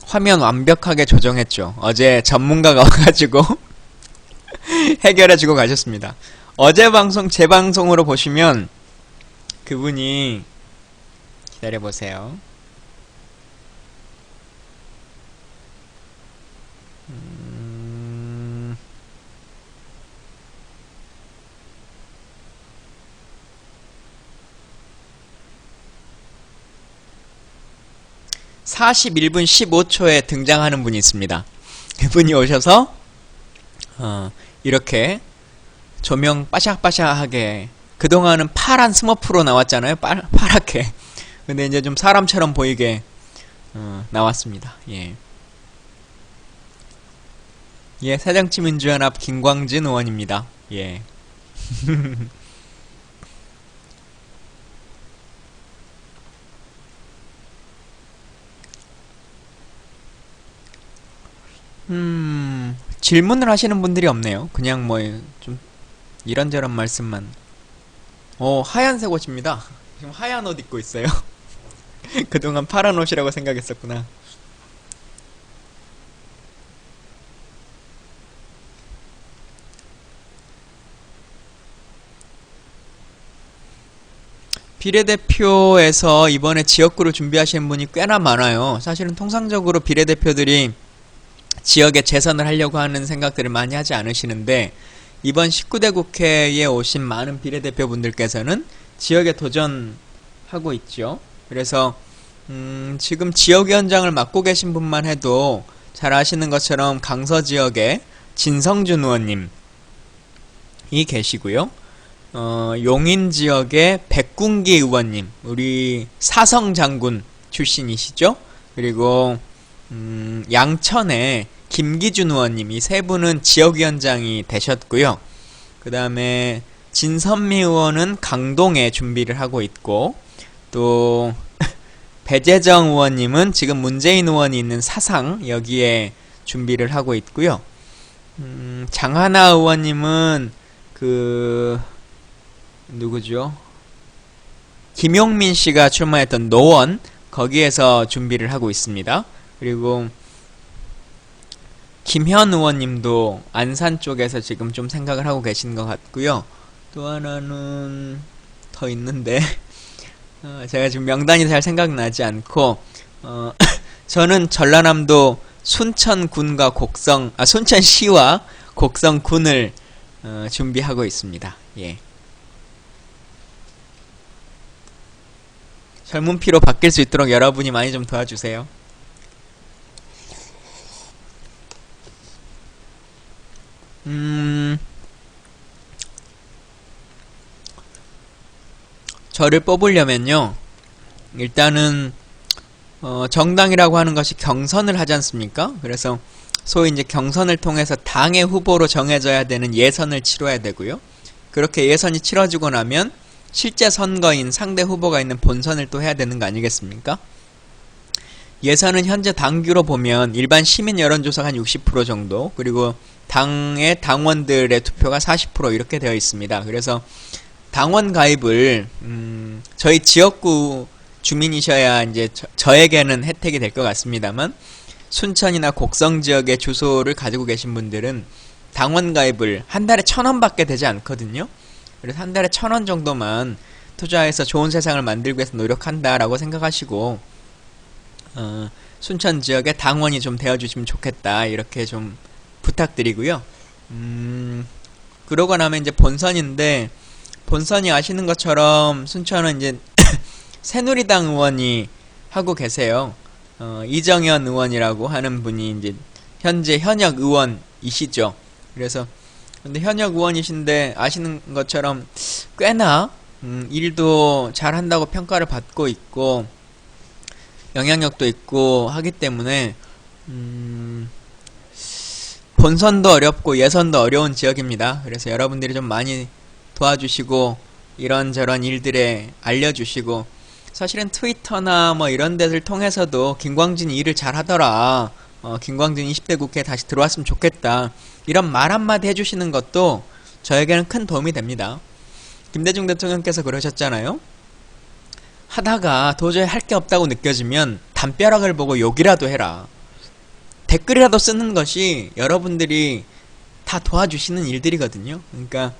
A: 화면 완벽하게 조정했죠. 어제 전문가가 와가지고 해결해주고 가셨습니다. 어제 방송 제 방송으로 보시면 그분이, 기다려보세요. 41분 15초에 등장하는 분이 있습니다. 그분이 오셔서 이렇게 조명 빠샥빠샥하게, 그동안은 파란 스머프로 나왔잖아요. 파랗게. 근데 이제 좀 사람처럼 보이게 나왔습니다. 예. 예, 새정치민주연합 김광진 의원입니다. 예. 질문을 하시는 분들이 없네요. 그냥 뭐 좀 이런저런 말씀만. 하얀색 옷입니다. 지금 하얀 옷 입고 있어요. 그동안 파란 옷이라고 생각했었구나. 비례대표에서 이번에 지역구를 준비하시는 분이 꽤나 많아요. 사실은 통상적으로 비례대표들이 지역에 재선을 하려고 하는 생각들을 많이 하지 않으시는데, 이번 19대 국회에 오신 많은 비례대표분들께서는 지역에 도전하고 있죠. 그래서 지금 지역위원장을 맡고 계신 분만 해도 잘 아시는 것처럼 강서 지역에 진성준 의원님이 계시고요. 용인 지역에 백군기 의원님, 우리 사성 장군 출신이시죠. 그리고 양천에 김기준 의원님, 이 세 분은 지역위원장이 되셨고요. 그 다음에 진선미 의원은 강동에 준비를 하고 있고, 또 배재정 의원님은 지금 문재인 의원이 있는 사상, 여기에 준비를 하고 있고요. 장하나 의원님은 누구죠? 김용민 씨가 출마했던 노원, 거기에서 준비를 하고 있습니다. 그리고 김현 의원님도 안산 쪽에서 지금 좀 생각을 하고 계신 것 같고요. 또 하나는 더 있는데 제가 지금 명단이 잘 생각나지 않고, 저는 전라남도 순천군과 순천시와 곡성군을 준비하고 있습니다. 예. 젊은 피로 바뀔 수 있도록 여러분이 많이 좀 도와주세요. 저를 뽑으려면요, 일단은 정당이라고 하는 것이 경선을 하지 않습니까? 그래서 소위 이제 경선을 통해서 당의 후보로 정해져야 되는 예선을 치러야 되고요. 그렇게 예선이 치러지고 나면 실제 선거인 상대 후보가 있는 본선을 또 해야 되는 거 아니겠습니까? 예선은 현재 당규로 보면 일반 시민 여론조사가 한 60% 정도, 그리고 당의 당원들의 투표가 40% 이렇게 되어 있습니다. 그래서 당원 가입을 저희 지역구 주민이셔야 이제 저에게는 혜택이 될 것 같습니다만, 순천이나 곡성 지역의 주소를 가지고 계신 분들은 당원 가입을 한 달에 1,000원 밖에 되지 않거든요. 그래서 한 달에 1,000원 정도만 투자해서 좋은 세상을 만들기 위해서 노력한다라고 생각하시고 순천 지역의 당원이 좀 되어주시면 좋겠다, 이렇게 좀 부탁드리고요. 그러고 나면 이제 본선인데, 본선이 아시는 것처럼 순천은 이제 새누리당 의원이 하고 계세요. 이정현 의원이라고 하는 분이 이제 현재 현역 의원이시죠. 그래서 근데 현역 의원이신데 아시는 것처럼 꽤나 일도 잘한다고 평가를 받고 있고 영향력도 있고 하기 때문에 본선도 어렵고 예선도 어려운 지역입니다. 그래서 여러분들이 좀 많이 도와주시고 이런저런 일들에 알려주시고, 사실은 트위터나 뭐 이런 데를 통해서도 김광진이 일을 잘하더라, 김광진 20대 국회에 다시 들어왔으면 좋겠다, 이런 말 한마디 해주시는 것도 저에게는 큰 도움이 됩니다. 김대중 대통령께서 그러셨잖아요. 하다가 도저히 할 게 없다고 느껴지면 담벼락을 보고 욕이라도 해라. 댓글이라도 쓰는 것이 여러분들이 다 도와주시는 일들이거든요. 그러니까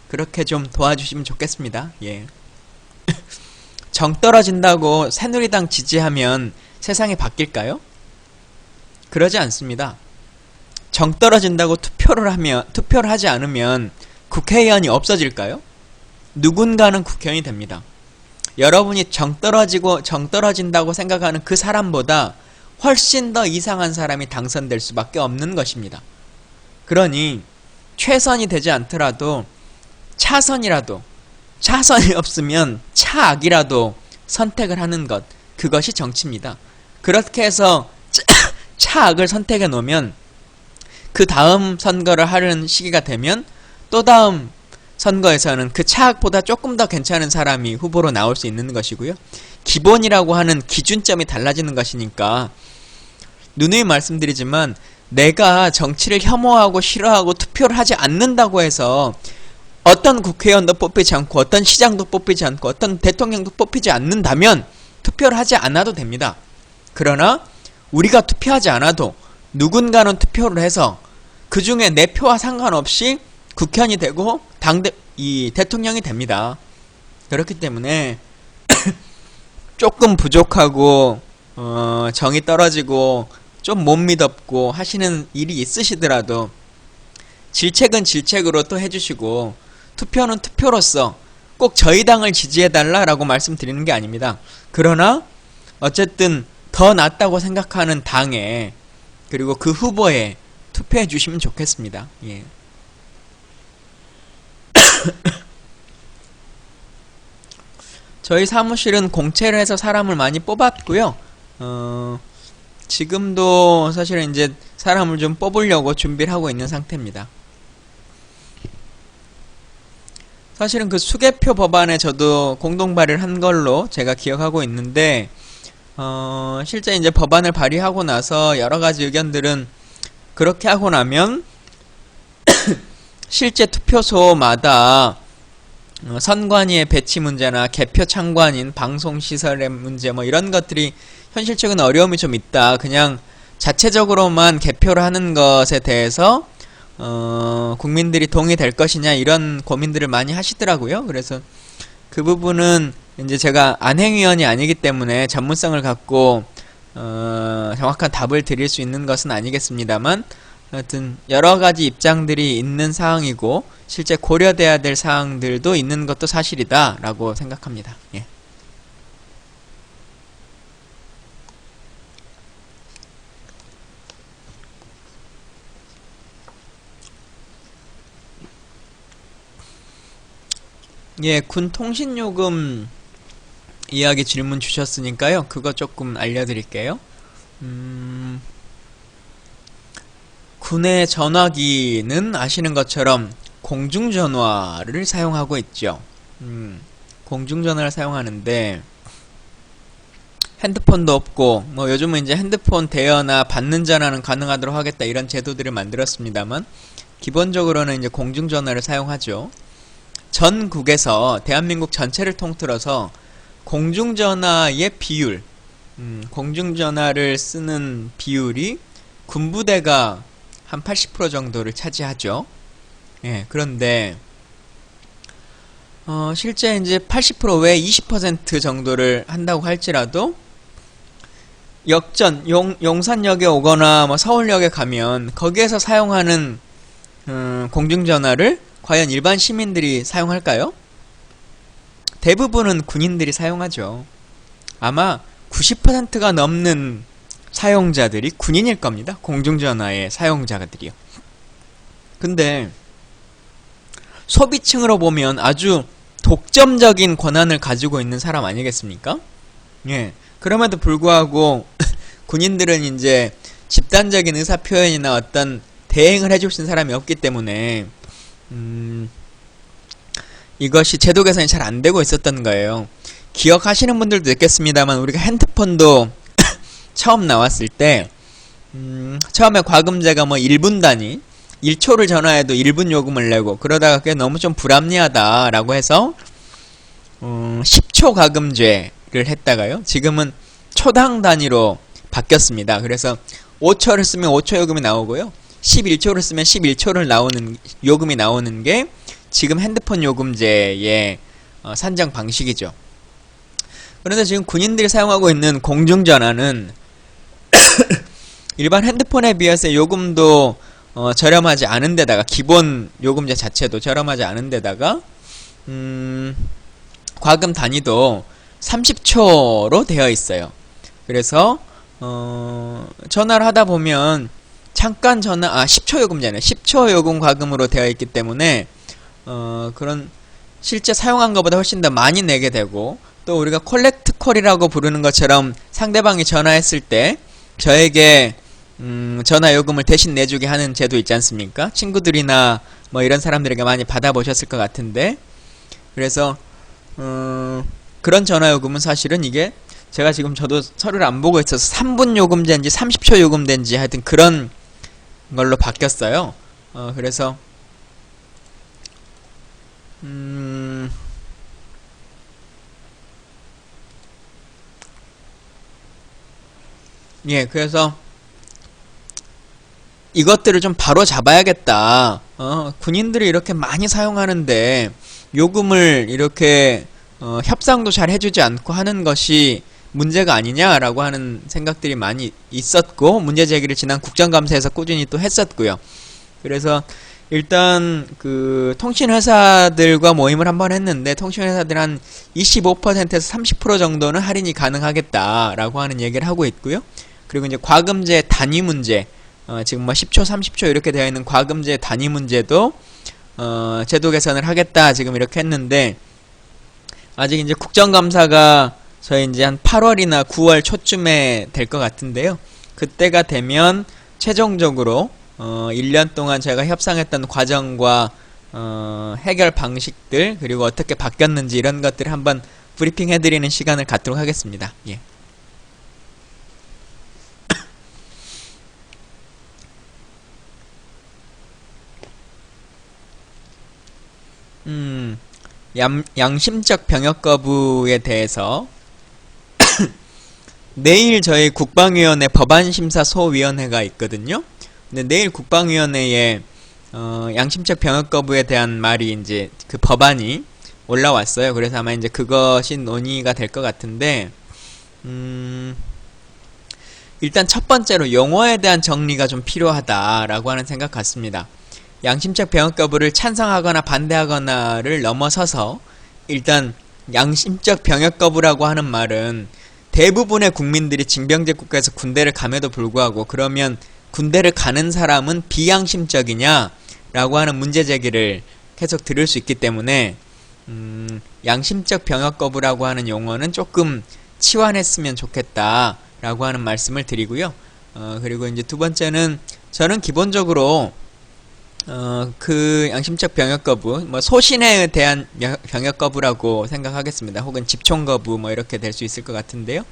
A: 그렇게 좀 도와주시면 좋겠습니다. 예. 정 떨어진다고 새누리당 지지하면 세상이 바뀔까요? 그러지 않습니다. 정 떨어진다고 투표를 하지 않으면 국회의원이 없어질까요? 누군가는 국회의원이 됩니다. 여러분이 정 떨어진다고 생각하는 그 사람보다 훨씬 더 이상한 사람이 당선될 수밖에 없는 것입니다. 그러니 최선이 되지 않더라도 차선이 없으면 차악이라도 선택을 하는 것, 그것이 정치입니다. 그렇게 해서 차악을 선택해 놓으면 그 다음 선거를 하는 시기가 되면 또 다음 선거에서는 그 차악보다 조금 더 괜찮은 사람이 후보로 나올 수 있는 것이고요. 기본이라고 하는 기준점이 달라지는 것이니까, 누누이 말씀드리지만 내가 정치를 혐오하고 싫어하고 투표를 하지 않는다고 해서 어떤 국회의원도 뽑히지 않고 어떤 시장도 뽑히지 않고 어떤 대통령도 뽑히지 않는다면 투표를 하지 않아도 됩니다. 그러나 우리가 투표하지 않아도 누군가는 투표를 해서 그 중에 내 표와 상관없이 국회의원이 되고 대통령이 됩니다. 그렇기 때문에 조금 부족하고 정이 떨어지고 좀 못 믿었고 하시는 일이 있으시더라도 질책은 질책으로 또 해주시고, 투표는 투표로서 꼭 저희 당을 지지해달라라고 말씀드리는 게 아닙니다. 그러나 어쨌든 더 낫다고 생각하는 당에, 그리고 그 후보에 투표해 주시면 좋겠습니다. 예. 저희 사무실은 공채를 해서 사람을 많이 뽑았고요. 지금도 사실은 이제 사람을 좀 뽑으려고 준비를 하고 있는 상태입니다. 사실은 그 수개표 법안에 저도 공동 발의를 한 걸로 제가 기억하고 있는데, 실제 이제 법안을 발의하고 나서 여러 가지 의견들은, 그렇게 하고 나면 실제 투표소마다 선관위의 배치 문제나 개표 참관인 방송시설의 문제 뭐 이런 것들이 현실적인 어려움이 좀 있다. 그냥 자체적으로만 개표를 하는 것에 대해서 국민들이 동의될 것이냐, 이런 고민들을 많이 하시더라고요. 그래서 그 부분은 이제 제가 안행위원이 아니기 때문에 전문성을 갖고 정확한 답을 드릴 수 있는 것은 아니겠습니다만, 하여튼 여러가지 입장들이 있는 사항이고 실제 고려돼야 될 사항들도 있는 것도 사실이다 라고 생각합니다. 예. 예, 군 통신요금 이야기 질문 주셨으니까요. 그거 조금 알려드릴게요. 군의 전화기는 아시는 것처럼 공중전화를 사용하고 있죠. 공중전화를 사용하는데 핸드폰도 없고 뭐 요즘은 이제 핸드폰 대여나 받는 전화는 가능하도록 하겠다 이런 제도들을 만들었습니다만 기본적으로는 이제 공중전화를 사용하죠. 전국에서 대한민국 전체를 통틀어서 공중전화의 비율, 공중전화를 쓰는 비율이 군부대가 한 80% 정도를 차지하죠. 예, 그런데 실제 이제 80% 외에 20% 정도를 한다고 할지라도 역전 용산역에 오거나 뭐 서울역에 가면 거기에서 사용하는 공중전화를 과연 일반 시민들이 사용할까요? 대부분은 군인들이 사용하죠. 아마 90%가 넘는 사용자들이 군인일 겁니다. 공중전화의 사용자들이요. 근데 소비층으로 보면 아주 독점적인 권한을 가지고 있는 사람 아니겠습니까? 예. 그럼에도 불구하고 군인들은 이제 집단적인 의사 표현이나 어떤 대행을 해줄 수 있는 사람이 없기 때문에 이것이 제도 개선이 잘 안 되고 있었던 거예요. 기억하시는 분들도 있겠습니다만 우리가 핸드폰도 처음 나왔을 때 처음에 과금제가 뭐 1분 단위 1초를 전화해도 1분 요금을 내고 그러다가 그게 너무 좀 불합리하다라고 해서 10초 과금제를 했다가요. 지금은 초당 단위로 바뀌었습니다. 그래서 5초를 쓰면 5초 요금이 나오고요. 11초를 쓰면 11초를 나오는 요금이 나오는 게 지금 핸드폰 요금제의 산정 방식이죠. 그런데 지금 군인들이 사용하고 있는 공중전화는 일반 핸드폰에 비해서 요금도 저렴하지 않은 데다가 기본 요금제 자체도 저렴하지 않은 데다가 과금 단위도 30초로 되어 있어요. 그래서 전화를 하다 보면 잠깐 10초 요금제네. 10초 요금 과금으로 되어 있기 때문에 그런 실제 사용한 것보다 훨씬 더 많이 내게 되고 또 우리가 콜렉트 콜이라고 부르는 것처럼 상대방이 전화했을 때 저에게 전화 요금을 대신 내주게 하는 제도 있지 않습니까? 친구들이나 뭐 이런 사람들에게 많이 받아보셨을 것 같은데 그래서 그런 전화 요금은 사실은 이게 제가 지금 저도 서류를 안 보고 있어서 3분 요금제인지 30초 요금제인지 하여튼 그런 걸로 바뀌었어요. 그래서 예, 그래서 이것들을 좀 바로 잡아야겠다. 군인들이 이렇게 많이 사용하는데 요금을 이렇게 협상도 잘 해주지 않고 하는 것이 문제가 아니냐라고 하는 생각들이 많이 있었고 문제 제기를 지난 국정감사에서 꾸준히 또 했었고요. 그래서 일단 그 통신회사들과 모임을 한번 했는데 통신회사들 한 25%에서 30% 정도는 할인이 가능하겠다라고 하는 얘기를 하고 있고요. 그리고 이제 과금제 단위 문제 지금 뭐 10초, 30초 이렇게 되어 있는 과금제 단위 문제도 제도 개선을 하겠다 지금 이렇게 했는데 아직 이제 국정감사가 저희 이제 한 8월이나 9월 초쯤에 될 것 같은데요. 그때가 되면 최종적으로 1년 동안 제가 협상했던 과정과 해결 방식들 그리고 어떻게 바뀌었는지 이런 것들을 한번 브리핑 해드리는 시간을 갖도록 하겠습니다. 예. 양심적 병역 거부에 대해서 내일 저희 국방위원회 법안심사소위원회가 있거든요. 근데 내일 국방위원회에 양심적 병역 거부에 대한 말이 이제 그 법안이 올라왔어요. 그래서 아마 이제 그것이 논의가 될 것 같은데 일단 첫 번째로 용어에 대한 정리가 좀 필요하다라고 하는 생각 같습니다. 양심적 병역 거부를 찬성하거나 반대하거나를 넘어서서 일단 양심적 병역 거부라고 하는 말은 대부분의 국민들이 징병제 국가에서 군대를 감에도 불구하고 그러면 군대를 가는 사람은 비양심적이냐 라고 하는 문제 제기를 계속 들을 수 있기 때문에 양심적 병역 거부라고 하는 용어는 조금 치환했으면 좋겠다 라고 하는 말씀을 드리고요. 그리고 이제 두 번째는 저는 기본적으로 그 양심적 병역 거부, 뭐 소신에 대한 병역 거부라고 생각하겠습니다. 혹은 집총 거부 뭐 이렇게 될 수 있을 것 같은데요.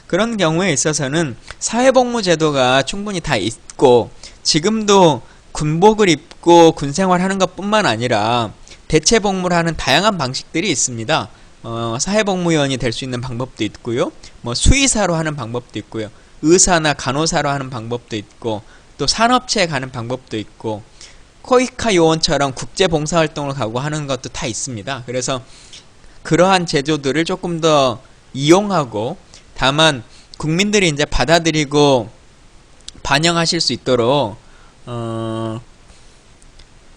A: 그런 경우에 있어서는 사회복무 제도가 충분히 다 있고 지금도 군복을 입고 군 생활하는 것뿐만 아니라 대체 복무를 하는 다양한 방식들이 있습니다. 사회복무요원이 될 수 있는 방법도 있고요. 뭐 수의사로 하는 방법도 있고요. 의사나 간호사로 하는 방법도 있고 또 산업체에 가는 방법도 있고 코이카 요원처럼 국제봉사활동을 가고 하는 것도 다 있습니다. 그래서 그러한 제도들을 조금 더 이용하고 다만 국민들이 이제 받아들이고 반영하실 수 있도록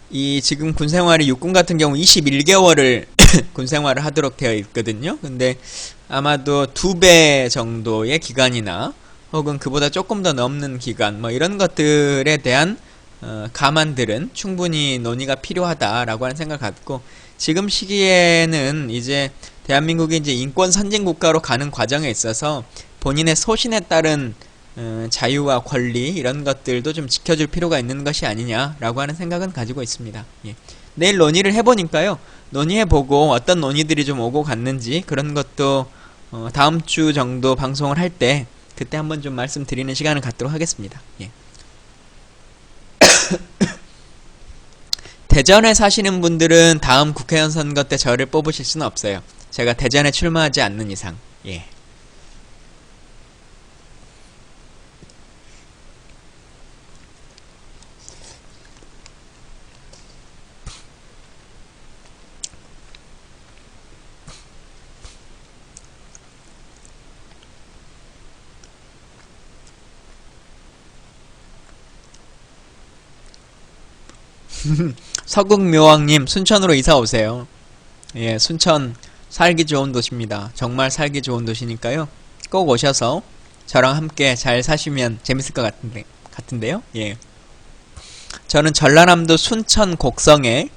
A: 이 지금 군생활이 육군 같은 경우 21개월을 군생활을 하도록 되어 있거든요. 근데 아마도 2배 정도의 기간이나 혹은 그보다 조금 더 넘는 기간 뭐 이런 것들에 대한 감안들은 충분히 논의가 필요하다라고 하는 생각을 갖고 지금 시기에는 이제 대한민국이 이제 인권 선진 국가로 가는 과정에 있어서 본인의 소신에 따른 자유와 권리 이런 것들도 좀 지켜줄 필요가 있는 것이 아니냐라고 하는 생각은 가지고 있습니다. 예. 내일 논의를 해보니까요. 논의해보고 어떤 논의들이 좀 오고 갔는지 그런 것도 다음 주 정도 방송을 할 때 그때 한번 좀 말씀드리는 시간을 갖도록 하겠습니다. 예. 대전에 사시는 분들은 다음 국회의원 선거 때 저를 뽑으실 수는 없어요. 제가 대전에 출마하지 않는 이상. 예. 서국묘왕님 순천으로 이사 오세요. 예, 순천 살기 좋은 도시입니다. 정말 살기 좋은 도시니까요. 꼭 오셔서 저랑 함께 잘 사시면 재밌을 것 같은데요. 예. 저는 전라남도 순천 곡성에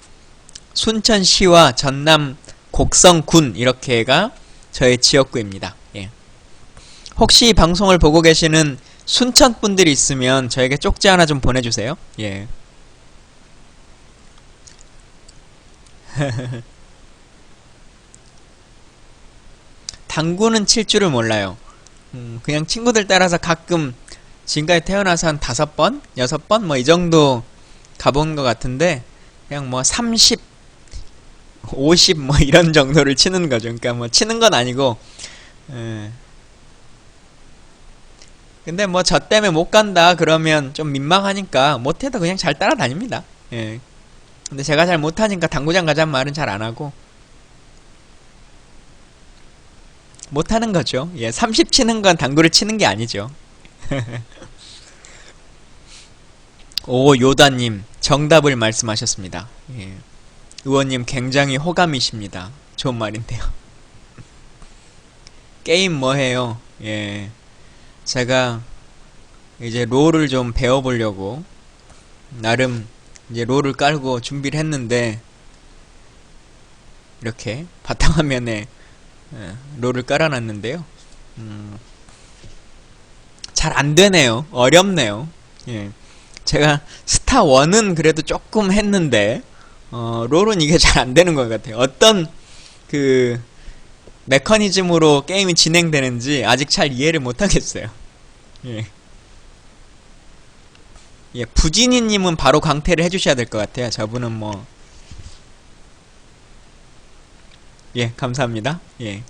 A: 순천시와 전남 곡성군 이렇게가 저의 지역구입니다. 예. 혹시 방송을 보고 계시는 순천 분들이 있으면 저에게 쪽지 하나 좀 보내주세요. 예. 당구는 칠 줄을 몰라요. 그냥 친구들 따라서 가끔 지금까지 태어나서 한 5번? 6번? 뭐 이 정도 가본 것 같은데 그냥 뭐 30, 50 뭐 이런 정도를 치는 거죠. 그러니까 뭐 치는 건 아니고 근데 뭐 저 때문에 못 간다 그러면 좀 민망하니까 못해도 그냥 잘 따라다닙니다. 예. 근데 제가 잘 못하니까 당구장 가자는 말은 잘 안하고 못하는 거죠. 예, 30 치는 건 당구를 치는 게 아니죠. 오, 요다님 정답을 말씀하셨습니다. 예. 의원님 굉장히 호감이십니다. 좋은 말인데요. 게임 뭐해요? 예, 제가 이제 롤을 좀 배워보려고 나름 이제 롤을 깔고 준비를 했는데 이렇게 바탕화면에 롤을 깔아놨는데요. 잘 안되네요. 어렵네요. 예. 제가 스타 1은 그래도 조금 했는데 롤은 이게 잘 안되는 것 같아요. 어떤 그 메커니즘으로 게임이 진행되는지 아직 잘 이해를 못하겠어요. 예. 예, 부진이님은 바로 강퇴를 해주셔야 될 것 같아요. 저분은 뭐 예, 감사합니다. 예.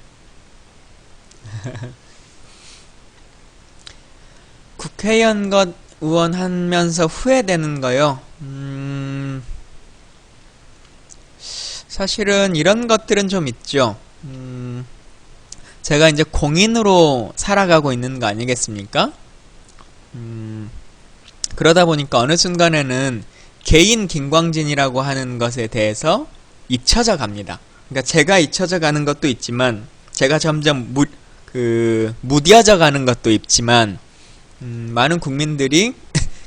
A: 국회의원 것 의원 하면서 후회되는 거요. 사실은 이런 것들은 좀 있죠. 제가 이제 공인으로 살아가고 있는 거 아니겠습니까? 그러다 보니까 어느 순간에는 개인 김광진이라고 하는 것에 대해서 잊혀져 갑니다. 그러니까 제가 잊혀져 가는 것도 있지만 제가 점점 무뎌져 가는 것도 있지만 많은 국민들이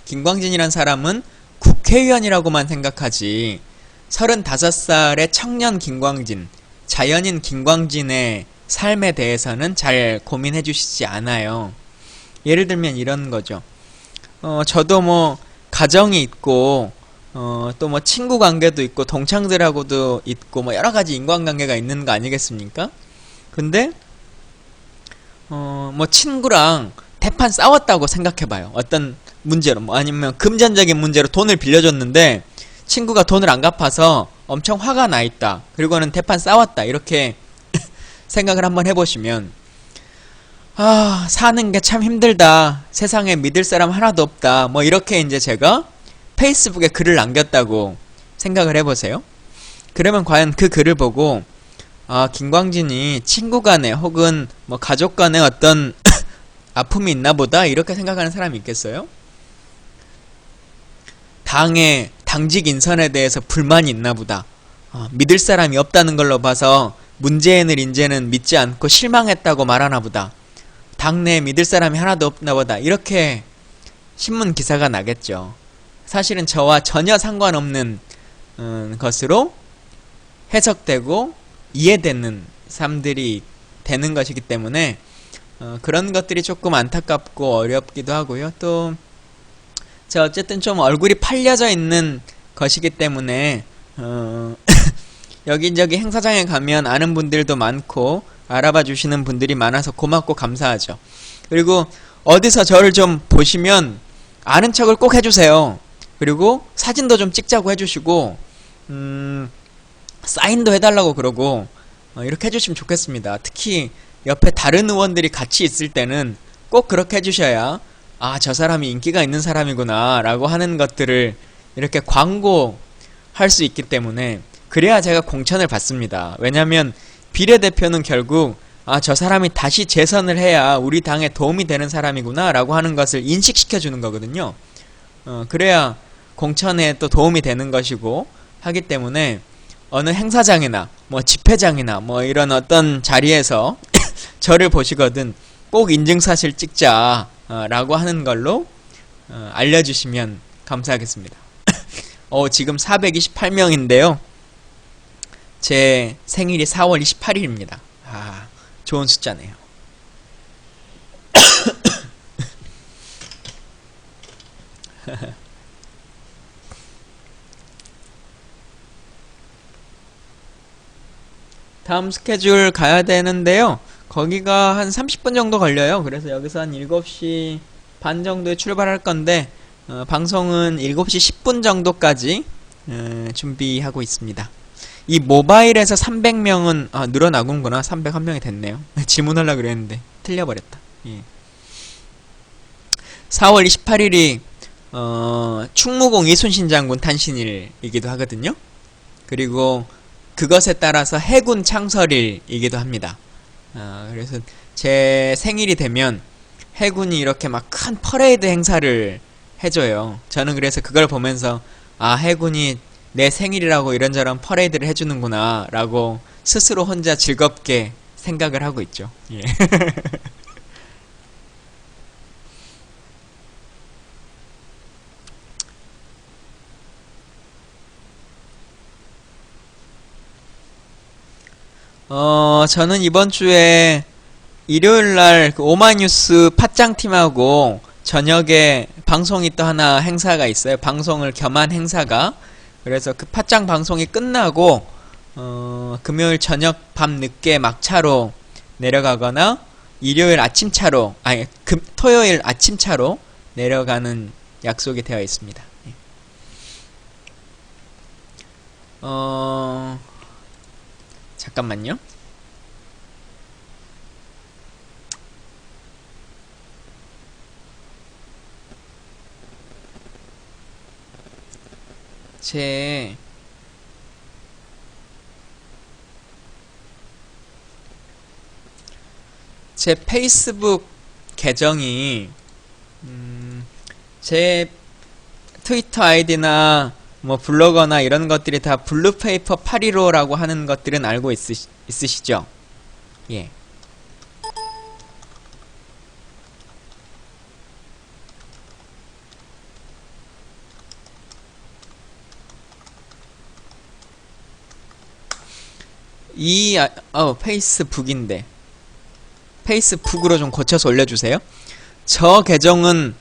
A: 김광진이란 사람은 국회의원이라고만 생각하지 35살의 청년 김광진, 자연인 김광진의 삶에 대해서는 잘 고민해 주시지 않아요. 예를 들면 이런 거죠. 저도 뭐 가정이 있고 또 뭐 친구 관계도 있고 동창들하고도 있고 뭐 여러 가지 인간관계가 있는 거 아니겠습니까? 근데 뭐 친구랑 대판 싸웠다고 생각해봐요. 어떤 문제로 뭐 아니면 금전적인 문제로 돈을 빌려줬는데 친구가 돈을 안 갚아서 엄청 화가 나 있다. 그리고는 대판 싸웠다. 이렇게 생각을 한번 해보시면 사는 게 참 힘들다. 세상에 믿을 사람 하나도 없다. 뭐 이렇게 이제 제가 페이스북에 글을 남겼다고 생각을 해보세요. 그러면 과연 그 글을 보고 김광진이 친구 간에 혹은 뭐 가족 간에 어떤 아픔이 있나 보다 이렇게 생각하는 사람이 있겠어요? 당직 인선에 대해서 불만이 있나 보다. 믿을 사람이 없다는 걸로 봐서 문재인을 이제는 믿지 않고 실망했다고 말하나 보다. 당내에 믿을 사람이 하나도 없나 보다. 이렇게 신문 기사가 나겠죠. 사실은 저와 전혀 상관없는 것으로 해석되고 이해되는 사람들이 되는 것이기 때문에 그런 것들이 조금 안타깝고 어렵기도 하고요. 또 어쨌든 좀 얼굴이 팔려져 있는 것이기 때문에 여기저기 행사장에 가면 아는 분들도 많고 알아봐 주시는 분들이 많아서 고맙고 감사하죠. 그리고 어디서 저를 좀 보시면 아는 척을 꼭 해주세요. 그리고 사진도 좀 찍자고 해주시고 사인도 해달라고 그러고 이렇게 해주시면 좋겠습니다. 특히 옆에 다른 의원들이 같이 있을 때는 꼭 그렇게 해주셔야 저 사람이 인기가 있는 사람이구나 라고 하는 것들을 이렇게 광고할 수 있기 때문에 그래야 제가 공천을 받습니다. 왜냐면 비례대표는 결국 저 사람이 다시 재선을 해야 우리 당에 도움이 되는 사람이구나 라고 하는 것을 인식시켜 주는 거거든요. 그래야 공천에 또 도움이 되는 것이고 하기 때문에 어느 행사장이나 뭐 집회장이나 뭐 이런 어떤 자리에서 저를 보시거든 꼭 인증사실 찍자 라고 하는 걸로 알려주시면 감사하겠습니다. 지금 428명인데요. 제 생일이 4월 28일입니다. 좋은 숫자네요. 다음 스케줄 가야 되는데요. 거기가 한 30분 정도 걸려요. 그래서 여기서 한 7시 반 정도에 출발할 건데 방송은 7시 10분 정도까지 준비하고 있습니다. 이 모바일에서 300명은 늘어나군구나. 301명이 됐네요. 질문하려고 그랬는데 틀려버렸다. 4월 28일이 충무공 이순신 장군 탄신일이기도 하거든요. 그리고 그것에 따라서 해군 창설일이기도 합니다. 그래서 제 생일이 되면 해군이 이렇게 막 큰 퍼레이드 행사를 해줘요. 저는 그래서 그걸 보면서 해군이 내 생일이라고 이런저런 퍼레이드를 해주는구나 라고 스스로 혼자 즐겁게 생각을 하고 있죠. 예. 저는 이번 주에 일요일날 그 오마이뉴스 팟짱팀하고 저녁에 방송이 또 하나 행사가 있어요. 방송을 겸한 행사가. 그래서 그 팟짱 방송이 끝나고 금요일 저녁 밤 늦게 막차로 내려가거나 일요일 아침차로 토요일 아침차로 내려가는 약속이 되어 있습니다. 잠깐만요. 제 페이스북 계정이 제 트위터 아이디나 뭐 블로거나 이런 것들이 다 블루페이퍼 815라고 하는 것들은 알고 있으시죠? 예. 페이스북인데 페이스북으로 좀 고쳐서 올려주세요. 저 계정은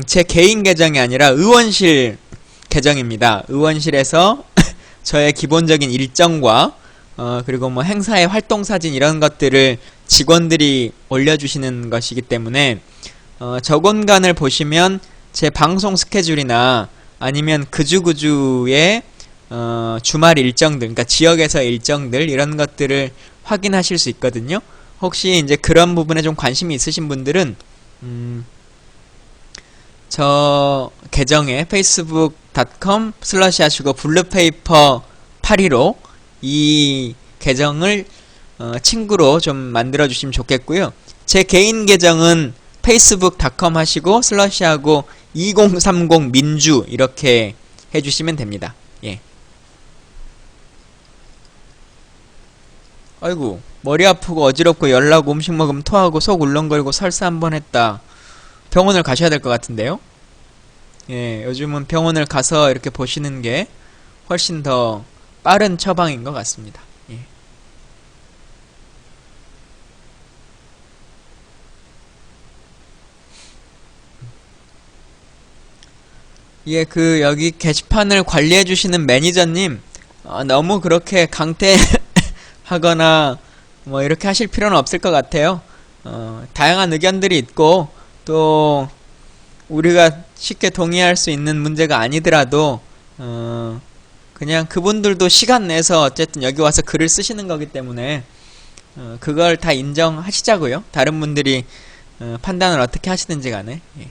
A: 제 개인 계정이 아니라 의원실 계정입니다. 의원실에서 저의 기본적인 일정과 그리고 뭐 행사의 활동 사진 이런 것들을 직원들이 올려주시는 것이기 때문에 저 공간을 보시면 제 방송 스케줄이나 아니면 그주의 주말 일정들, 그러니까 지역에서 일정들 이런 것들을 확인하실 수 있거든요. 혹시 이제 그런 부분에 좀 관심이 있으신 분들은 저 계정에 facebook.com/ 하시고 블루페이퍼 815 이 계정을 친구로 좀 만들어 주시면 좋겠고요. 제 개인 계정은 facebook.com 하시고 하고 2030 민주 이렇게 해주시면 됩니다. 예. 아이고 머리 아프고 어지럽고 열나고 음식 먹으면 토하고 속 울렁거리고 설사 한번 했다. 병원을 가셔야 될 것 같은데요. 예, 요즘은 병원을 가서 이렇게 보시는 게 훨씬 더 빠른 처방인 것 같습니다. 예. 예, 여기 게시판을 관리해 주시는 매니저님, 너무 그렇게 강퇴하거나 뭐 이렇게 하실 필요는 없을 것 같아요. 다양한 의견들이 있고 또 우리가 쉽게 동의할 수 있는 문제가 아니더라도 그냥 그분들도 시간 내서 어쨌든 여기 와서 글을 쓰시는 거기 때문에 그걸 다 인정하시자고요. 다른 분들이 판단을 어떻게 하시든지 간에. 예.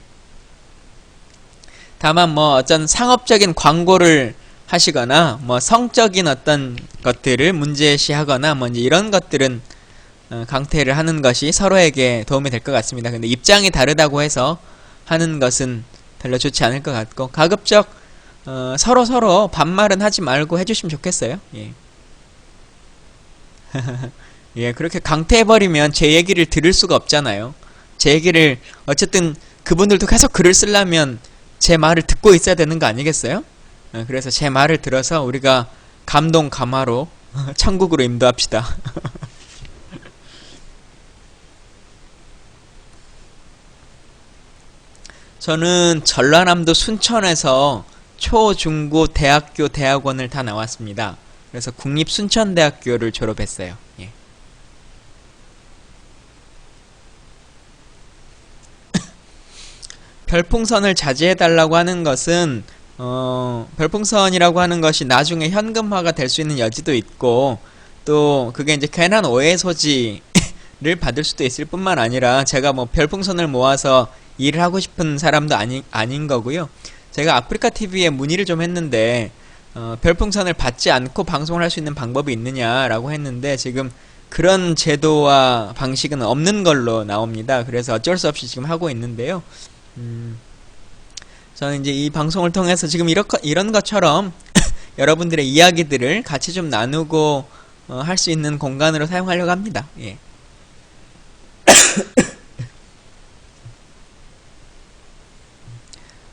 A: 다만 뭐 어떤 상업적인 광고를 하시거나 뭐 성적인 어떤 것들을 문제시하거나 뭐 이제 이런 것들은 강퇴를 하는 것이 서로에게 도움이 될 것 같습니다. 근데 입장이 다르다고 해서 하는 것은 별로 좋지 않을 것 같고 가급적 서로 반말은 하지 말고 해주시면 좋겠어요. 예. 예, 그렇게 강퇴해버리면 제 얘기를 들을 수가 없잖아요. 제 얘기를 어쨌든 그분들도 계속 글을 쓰려면 제 말을 듣고 있어야 되는 거 아니겠어요? 그래서 제 말을 들어서 우리가 감동 감화로 천국으로 인도합시다. 저는 전라남도 순천에서 초, 중, 고, 대학교, 대학원을 다 나왔습니다. 그래서 국립순천대학교를 졸업했어요. 예. 별풍선을 자제해달라고 하는 것은 별풍선이라고 하는 것이 나중에 현금화가 될 수 있는 여지도 있고 또 그게 이제 괜한 오해 소지를 받을 수도 있을 뿐만 아니라 제가 뭐 별풍선을 모아서 일을 하고 싶은 사람도 아닌 거고요. 제가 아프리카 TV에 문의를 좀 했는데 별풍선을 받지 않고 방송을 할 수 있는 방법이 있느냐라고 했는데 지금 그런 제도와 방식은 없는 걸로 나옵니다. 그래서 어쩔 수 없이 지금 하고 있는데요. 저는 이제 이 방송을 통해서 지금 이런 것처럼 여러분들의 이야기들을 같이 좀 나누고 할 수 있는 공간으로 사용하려고 합니다. 예.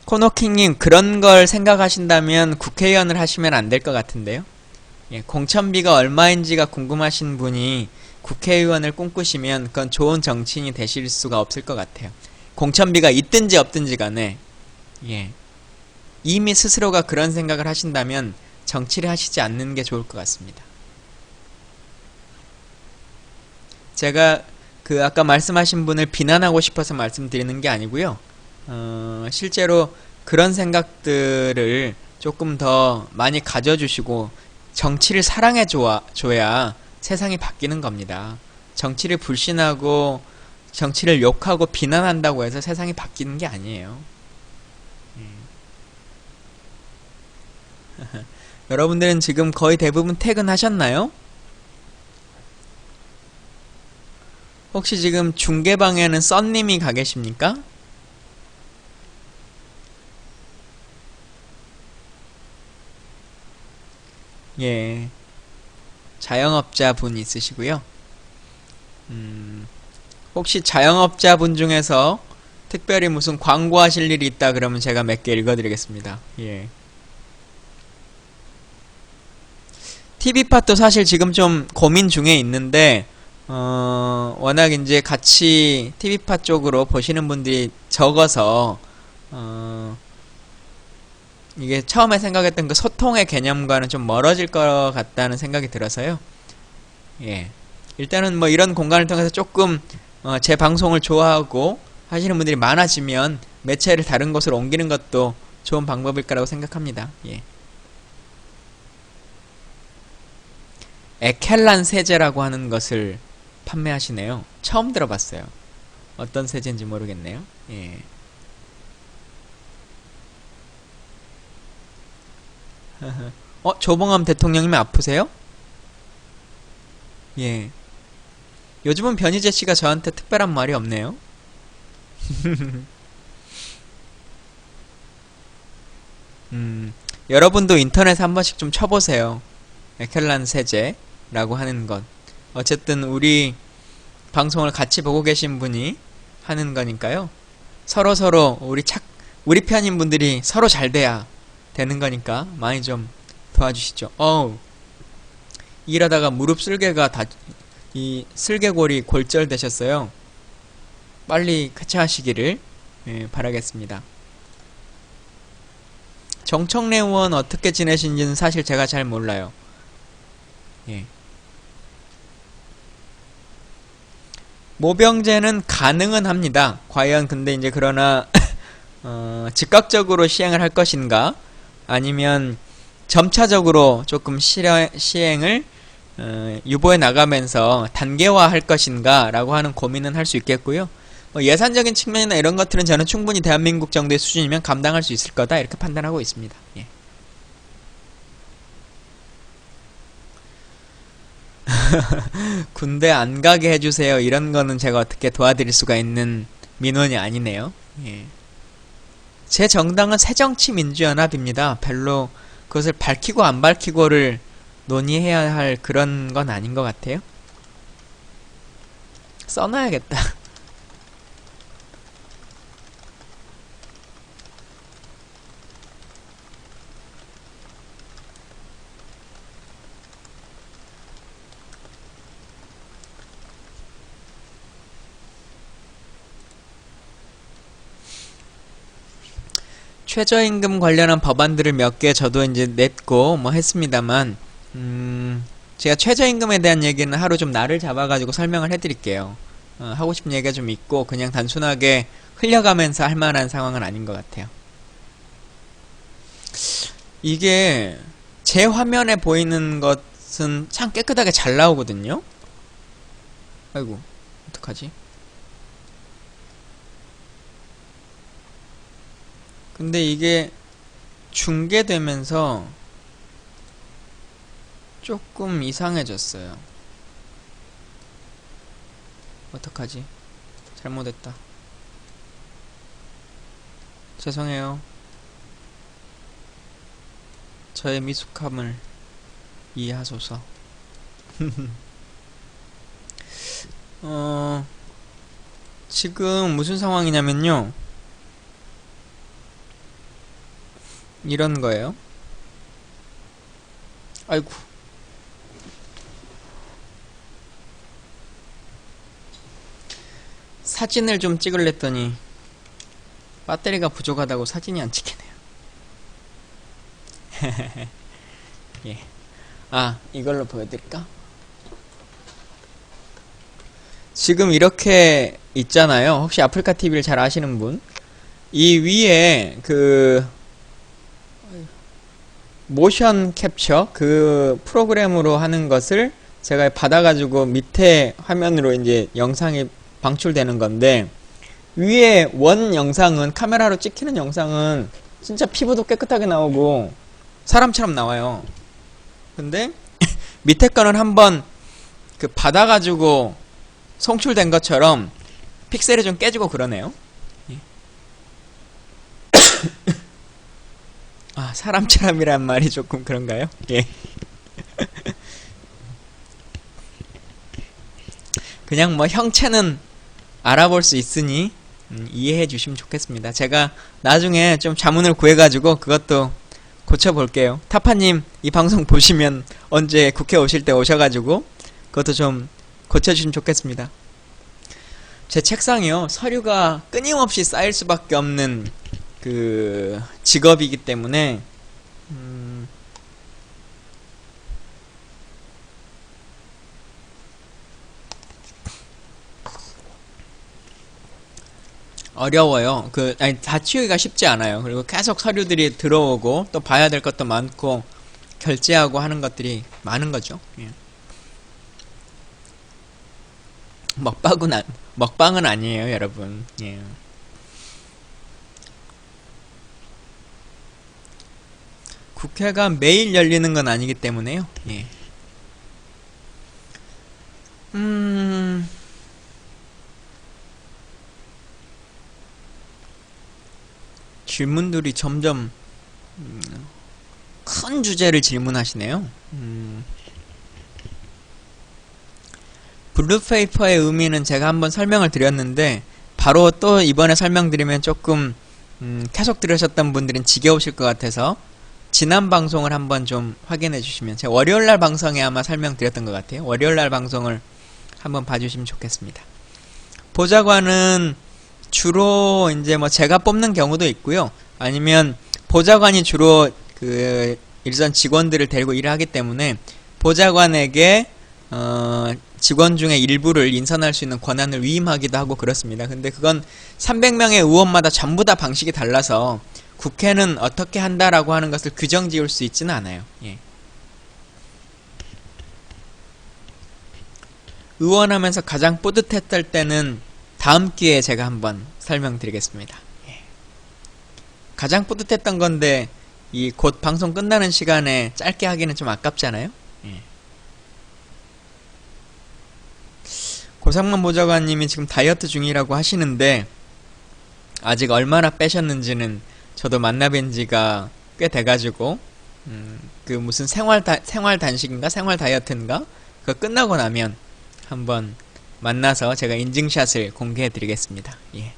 A: 코너킹님 그런 걸 생각하신다면 국회의원을 하시면 안 될 것 같은데요. 예, 공천비가 얼마인지가 궁금하신 분이 국회의원을 꿈꾸시면 그건 좋은 정치인이 되실 수가 없을 것 같아요. 공천비가 있든지 없든지 간에 예, 이미 스스로가 그런 생각을 하신다면 정치를 하시지 않는 게 좋을 것 같습니다. 제가 아까 말씀하신 분을 비난하고 싶어서 말씀드리는 게 아니고요. 실제로 그런 생각들을 조금 더 많이 가져주시고 정치를 사랑해 줘야 세상이 바뀌는 겁니다. 정치를 불신하고 정치를 욕하고 비난한다고 해서 세상이 바뀌는 게 아니에요. 여러분들은 지금 거의 대부분 퇴근하셨나요? 혹시 지금 중계방에는 썬님이 가 계십니까? 예, 자영업자 분 있으시고요. 혹시 자영업자 분 중에서 특별히 무슨 광고하실 일이 있다 그러면 제가 몇 개 읽어드리겠습니다. 예. TV팟도 사실 지금 좀 고민 중에 있는데 워낙 이제 같이 TV팟 쪽으로 보시는 분들이 적어서 이게 처음에 생각했던 그 소통의 개념과는 좀 멀어질 것 같다는 생각이 들어서요. 예. 일단은 뭐 이런 공간을 통해서 조금 제 방송을 좋아하고 하시는 분들이 많아지면 매체를 다른 곳으로 옮기는 것도 좋은 방법일 거라고 생각합니다. 예. 에켈란 세제라고 하는 것을 판매하시네요. 처음 들어봤어요. 어떤 세제인지 모르겠네요. 예. 조봉암 대통령님이 아프세요? 예. 요즘은 변희재 씨가 저한테 특별한 말이 없네요. 여러분도 인터넷에 한 번씩 좀 쳐보세요. 에켈란 세제라고 하는 것. 어쨌든 우리 방송을 같이 보고 계신 분이 하는 거니까요. 서로 우리 편인 분들이 서로 잘 돼야 되는 거니까 많이 좀 도와주시죠. 일하다가 무릎 쓸개가 이 슬개골이 골절되셨어요. 빨리 쾌차하시기를 바라겠습니다. 정청래 의원 어떻게 지내신지는 사실 제가 잘 몰라요. 예. 모병제는 가능은 합니다. 과연 근데 이제 그러나 즉각적으로 시행을 할 것인가 아니면 점차적으로 조금 시행을 유보해 나가면서 단계화 할 것인가 라고 하는 고민은 할 수 있겠고요. 예산적인 측면이나 이런 것들은 저는 충분히 대한민국 정도의 수준이면 감당할 수 있을 거다 이렇게 판단하고 있습니다. 예. 군대 안 가게 해주세요 이런 거는 제가 어떻게 도와드릴 수가 있는 민원이 아니네요. 예. 제 정당은 새정치민주연합입니다. 별로 그것을 밝히고 안 밝히고를 논의해야 할 그런 건 아닌 것 같아요. 써놔야겠다. 최저임금 관련한 법안들을 몇 개 저도 이제 냈고 뭐 했습니다만 제가 최저임금에 대한 얘기는 하루 좀 날을 잡아가지고 설명을 해드릴게요. 하고 싶은 얘기가 좀 있고 그냥 단순하게 흘려가면서 할 만한 상황은 아닌 것 같아요. 이게 제 화면에 보이는 것은 참 깨끗하게 잘 나오거든요. 아이고 어떡하지? 근데 이게 중계되면서 조금 이상해졌어요. 어떡하지? 잘못했다. 죄송해요. 저의 미숙함을 이해하소서. 지금 무슨 상황이냐면요. 이런 거예요. 아이고. 사진을 좀 찍으랬더니 배터리가 부족하다고 사진이 안 찍히네요. 예. 이걸로 보여드릴까? 지금 이렇게 있잖아요. 혹시 아프리카 TV를 잘 아시는 분? 이 위에 모션 캡처 그 프로그램으로 하는 것을 제가 받아가지고 밑에 화면으로 이제 영상이 방출되는 건데 위에 원 영상은 카메라로 찍히는 영상은 진짜 피부도 깨끗하게 나오고 사람처럼 나와요. 근데 밑에 거는 한번 받아가지고 송출된 것처럼 픽셀이 좀 깨지고 그러네요. 예. 사람처럼이란 말이 조금 그런가요? 예. 그냥 뭐 형체는 알아볼 수 있으니 이해해 주시면 좋겠습니다. 제가 나중에 좀 자문을 구해가지고 그것도 고쳐볼게요. 타파님 이 방송 보시면 언제 국회 오실 때 오셔가지고 그것도 좀 고쳐주시면 좋겠습니다. 제 책상이요 서류가 끊임없이 쌓일 수밖에 없는 그 직업이기 때문에 어려워요. 아니, 다 치우기가 쉽지 않아요. 그리고 계속 서류들이 들어오고 또 봐야 될 것도 많고 결제하고 하는 것들이 많은 거죠. 예. 먹방은 아니에요, 여러분. 예. 국회가 매일 열리는 건 아니기 때문에요. 예. 질문들이 점점 큰 주제를 질문하시네요. 블루페이퍼의 의미는 제가 한번 설명을 드렸는데 바로 또 이번에 설명드리면 조금 계속 들으셨던 분들은 지겨우실 것 같아서 지난 방송을 한번 좀 확인해 주시면, 제가 월요일날 방송에 아마 설명드렸던 것 같아요. 월요일날 방송을 한번 봐주시면 좋겠습니다. 보좌관은 주로 이제 뭐 제가 뽑는 경우도 있고요. 아니면 보좌관이 주로 그 일선 직원들을 데리고 일을 하기 때문에 보좌관에게 직원 중에 일부를 인선할 수 있는 권한을 위임하기도 하고 그렇습니다. 근데 그건 300명의 의원마다 전부 다 방식이 달라서 국회는 어떻게 한다라고 하는 것을 규정 지을 수 있지는 않아요. 예. 의원하면서 가장 뿌듯했을 때는 다음 기회에 제가 한번 설명드리겠습니다. 예. 가장 뿌듯했던 건데 이 곧 방송 끝나는 시간에 짧게 하기는 좀 아깝잖아요. 예. 고상만 보좌관님이 지금 다이어트 중이라고 하시는데 아직 얼마나 빼셨는지는 저도 만나뵌 지가 꽤 돼가지고 그 무슨 생활 단식인가 생활 다이어트인가 그거 끝나고 나면 한번 만나서 제가 인증샷을 공개해 드리겠습니다. 예.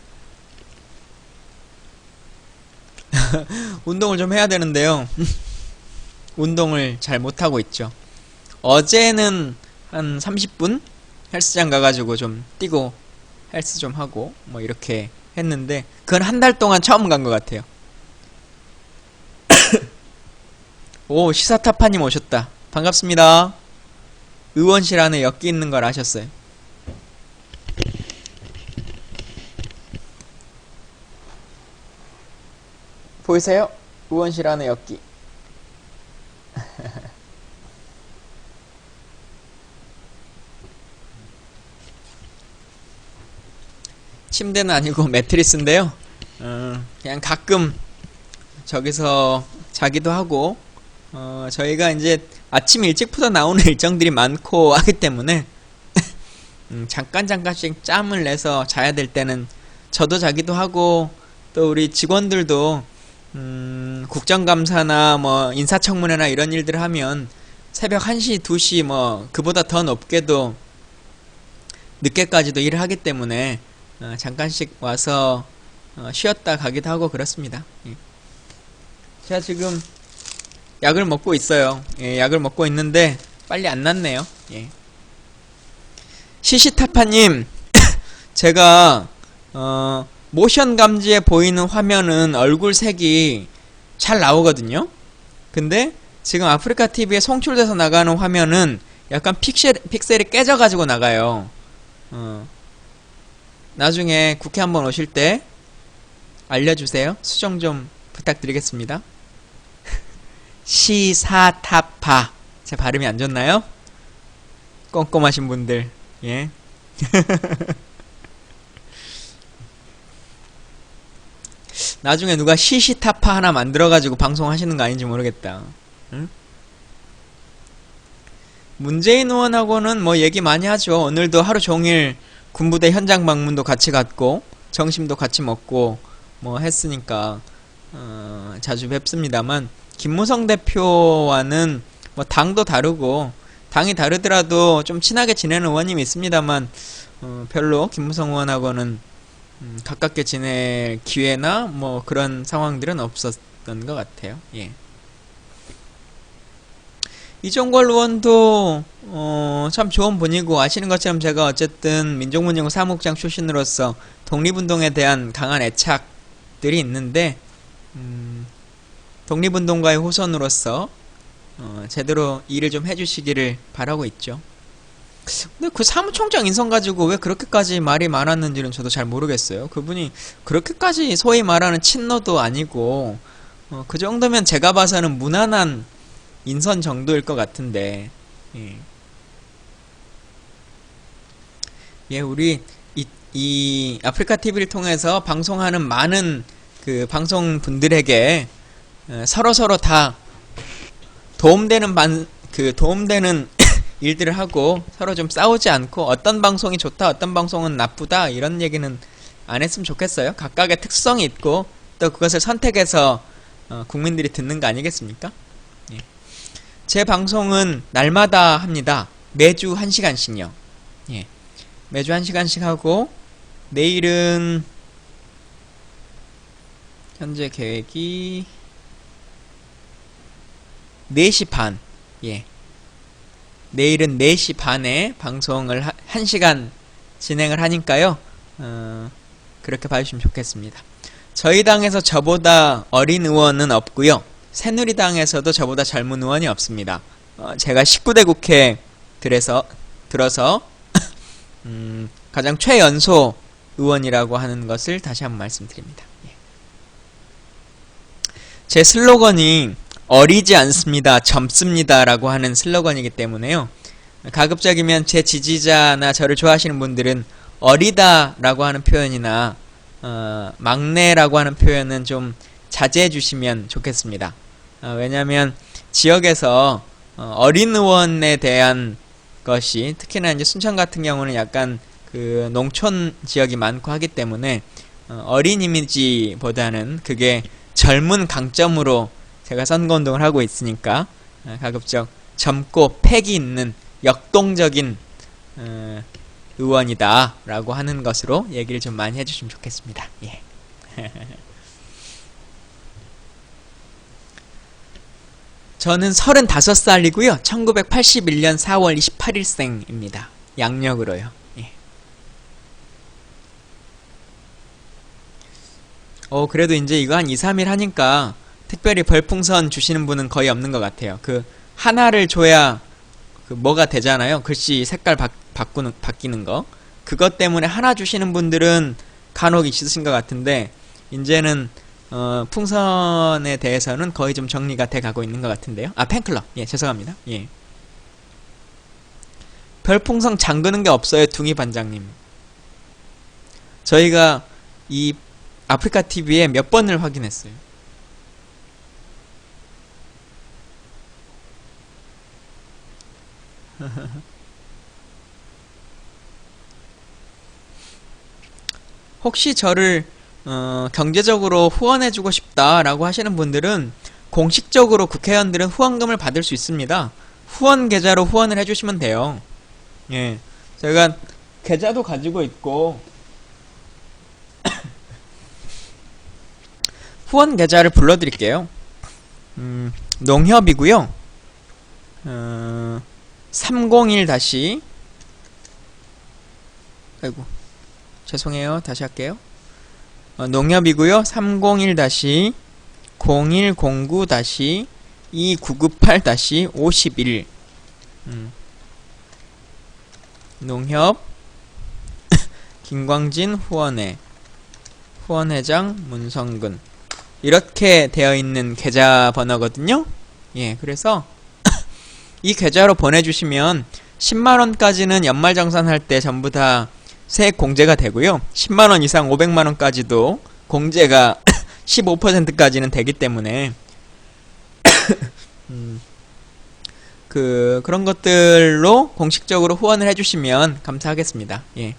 A: 운동을 좀 해야 되는데요. 운동을 잘 못하고 있죠. 어제는 한 30분 헬스장 가가지고 좀 뛰고 헬스 좀 하고 뭐 이렇게 했는데 그건 한 달 동안 처음 간 것 같아요. 오, 시사타파님 오셨다. 반갑습니다. 의원실 안에 엮기 있는 걸 아셨어요? 보이세요? 의원실 안에 엮기. 침대는 아니고 매트리스인데요. 그냥 가끔 저기서 자기도 하고 저희가 이제 아침 일찍부터 나오는 일정들이 많고 하기 때문에 잠깐씩 짬을 내서 자야 될 때는 저도 자기도 하고 또 우리 직원들도 국정감사나 뭐 인사청문회나 이런 일들 하면 새벽 1시, 2시 뭐 그보다 더 높게도 늦게까지도 일을 하기 때문에 잠깐씩 와서 쉬었다 가기도 하고 그렇습니다. 예. 제가 지금 약을 먹고 있어요. 예, 약을 먹고 있는데 빨리 안 낫네요. 예. 시시타파님 제가 모션 감지에 보이는 화면은 얼굴 색이 잘 나오거든요. 근데 지금 아프리카TV에 송출돼서 나가는 화면은 약간 픽셀이 깨져가지고 나가요. 나중에 국회 한번 오실 때 알려주세요. 수정 좀 부탁드리겠습니다. 시사타파. 제 발음이 안 좋나요? 꼼꼼하신 분들. 예. 나중에 누가 시시타파 하나 만들어가지고 방송하시는 거 아닌지 모르겠다. 응? 문재인 의원하고는 뭐 얘기 많이 하죠. 오늘도 하루 종일 군부대 현장 방문도 같이 갔고 점심도 같이 먹고 뭐 했으니까 자주 뵙습니다만 김무성 대표와는 뭐 당도 다르고 당이 다르더라도 좀 친하게 지내는 의원님이 있습니다만 별로 김무성 의원하고는 가깝게 지낼 기회나 뭐 그런 상황들은 없었던 것 같아요. 예. 이종걸 의원도 참 좋은 분이고 아시는 것처럼 제가 어쨌든 민족문제구 사무국장 출신으로서 독립운동에 대한 강한 애착들이 있는데 독립운동가의 후손으로서 제대로 일을 좀 해주시기를 바라고 있죠. 근데 그 사무총장 인선 가지고 왜 그렇게까지 말이 많았는지는 저도 잘 모르겠어요. 그분이 그렇게까지 소위 말하는 친노도 아니고 그 정도면 제가 봐서는 무난한 인선 정도일 것 같은데 예, 우리 이 아프리카 TV를 통해서 방송하는 많은 그 방송분들에게 서로서로 다 도움되는 일들을 하고 서로 좀 싸우지 않고 어떤 방송이 좋다, 어떤 방송은 나쁘다 이런 얘기는 안 했으면 좋겠어요. 각각의 특성이 있고 또 그것을 선택해서 국민들이 듣는 거 아니겠습니까? 예. 제 방송은 날마다 합니다. 매주 1시간씩요. 예. 매주 1시간씩 하고 내일은 현재 계획이 4시 반. 예. 내일은 4시 반에 방송을 1시간 진행을 하니까요. 그렇게 봐주시면 좋겠습니다. 저희 당에서 저보다 어린 의원은 없고요. 새누리당에서도 저보다 젊은 의원이 없습니다. 제가 19대 국회 들어서 가장 최연소 의원이라고 하는 것을 다시 한번 말씀드립니다. 예. 제 슬로건이 어리지 않습니다, 젊습니다 라고 하는 슬로건이기 때문에요. 가급적이면 제 지지자나 저를 좋아하시는 분들은 어리다 라고 하는 표현이나 막내라고 하는 표현은 좀 자제해 주시면 좋겠습니다. 왜냐하면 지역에서 어린 의원에 대한 것이 특히나 이제 순천 같은 경우는 약간 그 농촌 지역이 많고 하기 때문에 어린 이미지보다는 그게 젊은 강점으로 제가 선거운동을 하고 있으니까 가급적 젊고 패기 있는 역동적인 의원이다 라고 하는 것으로 얘기를 좀 많이 해주시면 좋겠습니다. 예. 저는 35살이고요 1981년 4월 28일생입니다 양력으로요. 예. 그래도 이제 이거 한 2, 3일 하니까 특별히 별풍선 주시는 분은 거의 없는 것 같아요. 그 하나를 줘야 그 뭐가 되잖아요. 글씨 색깔 바뀌는 거. 그것 때문에 하나 주시는 분들은 간혹 있으신 것 같은데 이제는 풍선에 대해서는 거의 좀 정리가 돼 가고 있는 것 같은데요. 팬클럽. 예, 죄송합니다. 예. 별풍선 잠그는 게 없어요, 둥이 반장님. 저희가 이 아프리카 TV에 몇 번을 확인했어요. 혹시 저를 경제적으로 후원해주고 싶다라고 하시는 분들은 공식적으로 국회의원들은 후원금을 받을 수 있습니다. 후원 계좌로 후원을 해주시면 돼요. 예, 제가 계좌도 가지고 있고 후원 계좌를 불러드릴게요. 농협이고요. 301 다시 아이고 죄송해요. 다시 할게요. 농협이고요. 301 다시 0109 다시 2998 다시 51 농협 김광진 후원회장 문성근 이렇게 되어 있는 계좌 번호거든요. 예, 그래서 이 계좌로 보내주시면 10만원까지는 연말정산할 때 전부 다 세액 공제가 되고요. 10만원 이상 500만원까지도 공제가 15%까지는 되기 때문에 그런 것들로 공식적으로 후원을 해주시면 감사하겠습니다. 예.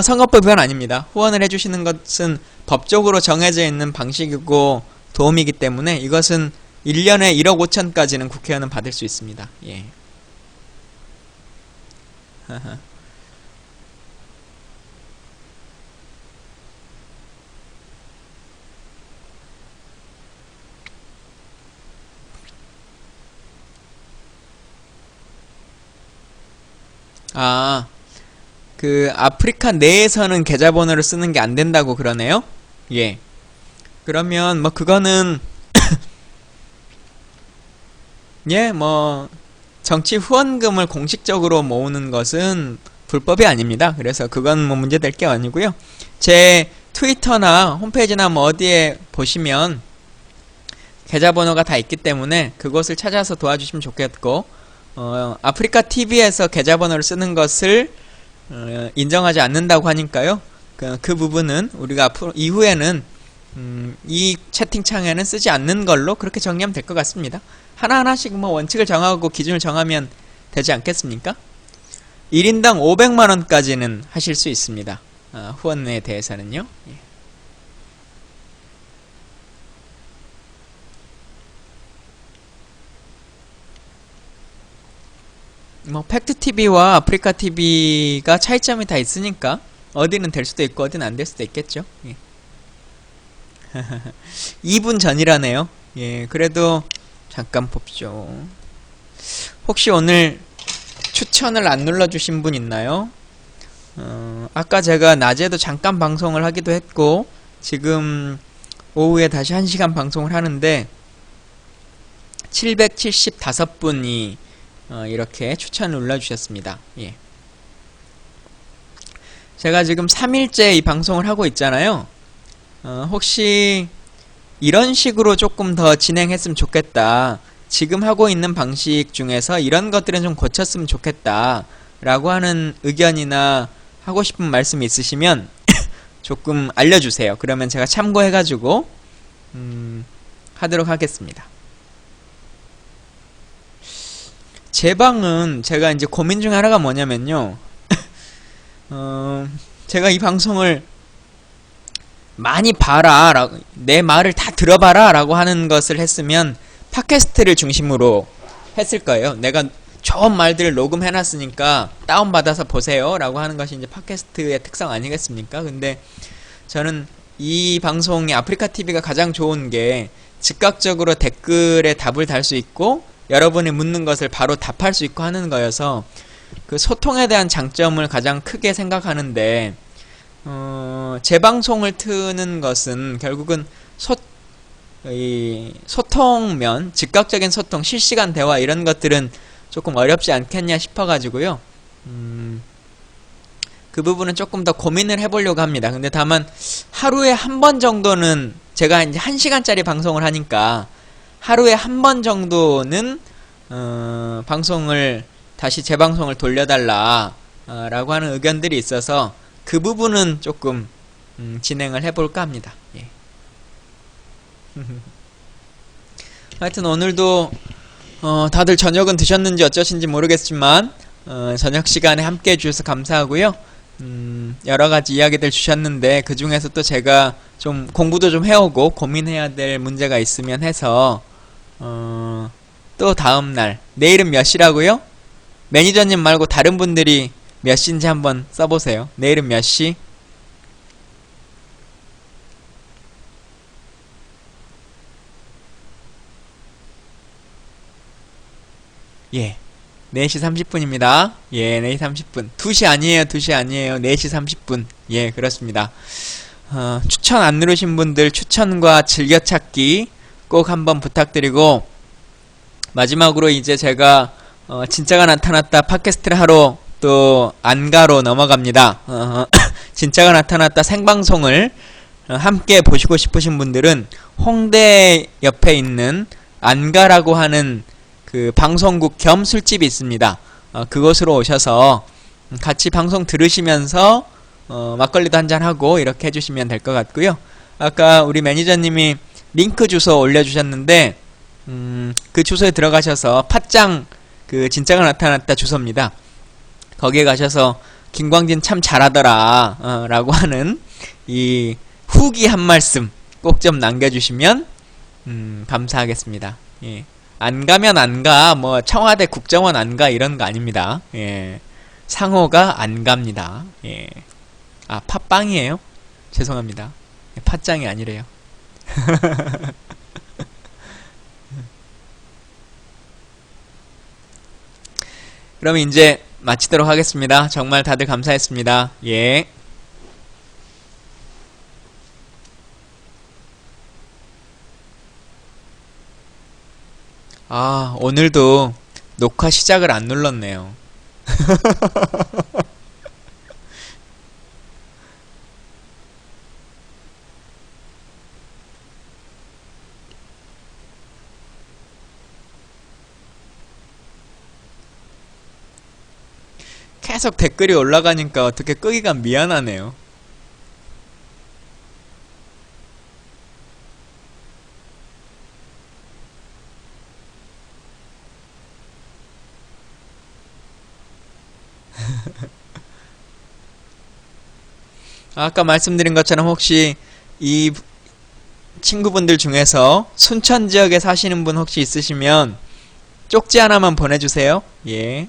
A: 선거법 위반 아닙니다. 후원을 해주시는 것은 법적으로 정해져 있는 방식이고 도움이기 때문에 이것은 1년에 1억 5천까지는 국회의원은 받을 수 있습니다. 예. 그 아프리카 내에서는 계좌번호를 쓰는 게 안 된다고 그러네요. 예. 그러면 뭐 그거는 예, 뭐 정치 후원금을 공식적으로 모으는 것은 불법이 아닙니다. 그래서 그건 뭐 문제될 게 아니고요. 제 트위터나 홈페이지나 뭐 어디에 보시면 계좌번호가 다 있기 때문에 그곳을 찾아서 도와주시면 좋겠고, 아프리카 TV에서 계좌번호를 쓰는 것을 인정하지 않는다고 하니까요. 그 부분은 우리가 앞으로 이후에는 이 채팅창에는 쓰지 않는 걸로 그렇게 정리하면 될 것 같습니다. 하나하나씩 뭐 원칙을 정하고 기준을 정하면 되지 않겠습니까? 1인당 500만원까지는 하실 수 있습니다. 후원에 대해서는요. 예. 뭐 팩트TV와 아프리카TV가 차이점이 다 있으니까 어디는 될 수도 있고 어디는 안 될 수도 있겠죠. 예. 2분 전이라네요. 예, 그래도 잠깐 봅시오. 혹시 오늘 추천을 안 눌러주신 분 있나요? 아까 제가 낮에도 잠깐 방송을 하기도 했고 지금 오후에 다시 1시간 방송을 하는데 775분이 이렇게 추천을 눌러주셨습니다. 예. 제가 지금 3일째 이 방송을 하고 있잖아요. 혹시 이런 식으로 조금 더 진행했으면 좋겠다, 지금 하고 있는 방식 중에서 이런 것들은 좀 고쳤으면 좋겠다 라고 하는 의견이나 하고 싶은 말씀이 있으시면 조금 알려주세요. 그러면 제가 참고해가지고 하도록 하겠습니다. 제 방은 제가 이제 고민 중에 하나가 뭐냐면요. 제가 이 방송을 많이 봐라, 내 말을 다 들어봐라 라고 하는 것을 했으면 팟캐스트를 중심으로 했을 거예요. 내가 좋은 말들을 녹음해놨으니까 다운받아서 보세요 라고 하는 것이 이제 팟캐스트의 특성 아니겠습니까? 근데 저는 이 방송이 아프리카TV가 가장 좋은 게 즉각적으로 댓글에 답을 달 수 있고 여러분이 묻는 것을 바로 답할 수 있고 하는 거여서 그 소통에 대한 장점을 가장 크게 생각하는데, 재방송을 트는 것은 결국은 소통면, 즉각적인 소통, 실시간 대화 이런 것들은 조금 어렵지 않겠냐 싶어가지고요. 그 부분은 조금 더 고민을 해보려고 합니다. 근데 다만 하루에 한 번 정도는, 제가 이제 1시간짜리 방송을 하니까 하루에 한 번 정도는 방송을 다시 재방송을 돌려달라 라고 하는 의견들이 있어서 그 부분은 조금 진행을 해볼까 합니다. 예. 하여튼 오늘도 다들 저녁은 드셨는지 어쩌신지 모르겠지만 저녁 시간에 함께 해주셔서 감사하고요. 여러가지 이야기들 주셨는데 그 중에서 또 제가 좀 공부도 좀 해오고 고민해야 될 문제가 있으면 해서 또 다음날, 내일은 몇 시라고요? 매니저님 말고 다른 분들이 몇 시인지 한번 써보세요. 내일은 몇 시? 예, 4시 30분입니다. 예, 4시 30분. 2시 아니에요, 2시 아니에요. 4시 30분. 예, 그렇습니다. 추천 안 누르신 분들 추천과 즐겨찾기 꼭 한번 부탁드리고, 마지막으로 이제 제가 진짜가 나타났다 팟캐스트를 하러 또 안가로 넘어갑니다. 진짜가 나타났다 생방송을 함께 보시고 싶으신 분들은 홍대 옆에 있는 안가라고 하는 그 방송국 겸 술집이 있습니다. 그곳으로 오셔서 같이 방송 들으시면서 막걸리도 한잔하고 이렇게 해주시면 될 것 같고요. 아까 우리 매니저님이 링크 주소 올려주셨는데 그 주소에 들어가셔서 팟짱 그 진짜가 나타났다 주소입니다. 거기에 가셔서 김광진 참 잘하더라 라고 하는 이 후기 한 말씀 꼭 좀 남겨주시면 감사하겠습니다. 예. 안 가면 안 가, 뭐 청와대 국정원 안 가 이런 거 아닙니다. 예. 상호가 안 갑니다. 예. 아, 팟빵이에요? 죄송합니다. 팟짱이 아니래요. 그럼 이제 마치도록 하겠습니다. 정말 다들 감사했습니다. 예. 아, 오늘도 녹화 시작을 안 눌렀네요. 계속 댓글이 올라가니까 어떻게 끄기가 미안하네요. 아까 말씀드린 것처럼 혹시 이 친구분들 중에서 순천 지역에 사시는 분 혹시 있으시면 쪽지 하나만 보내주세요. 예.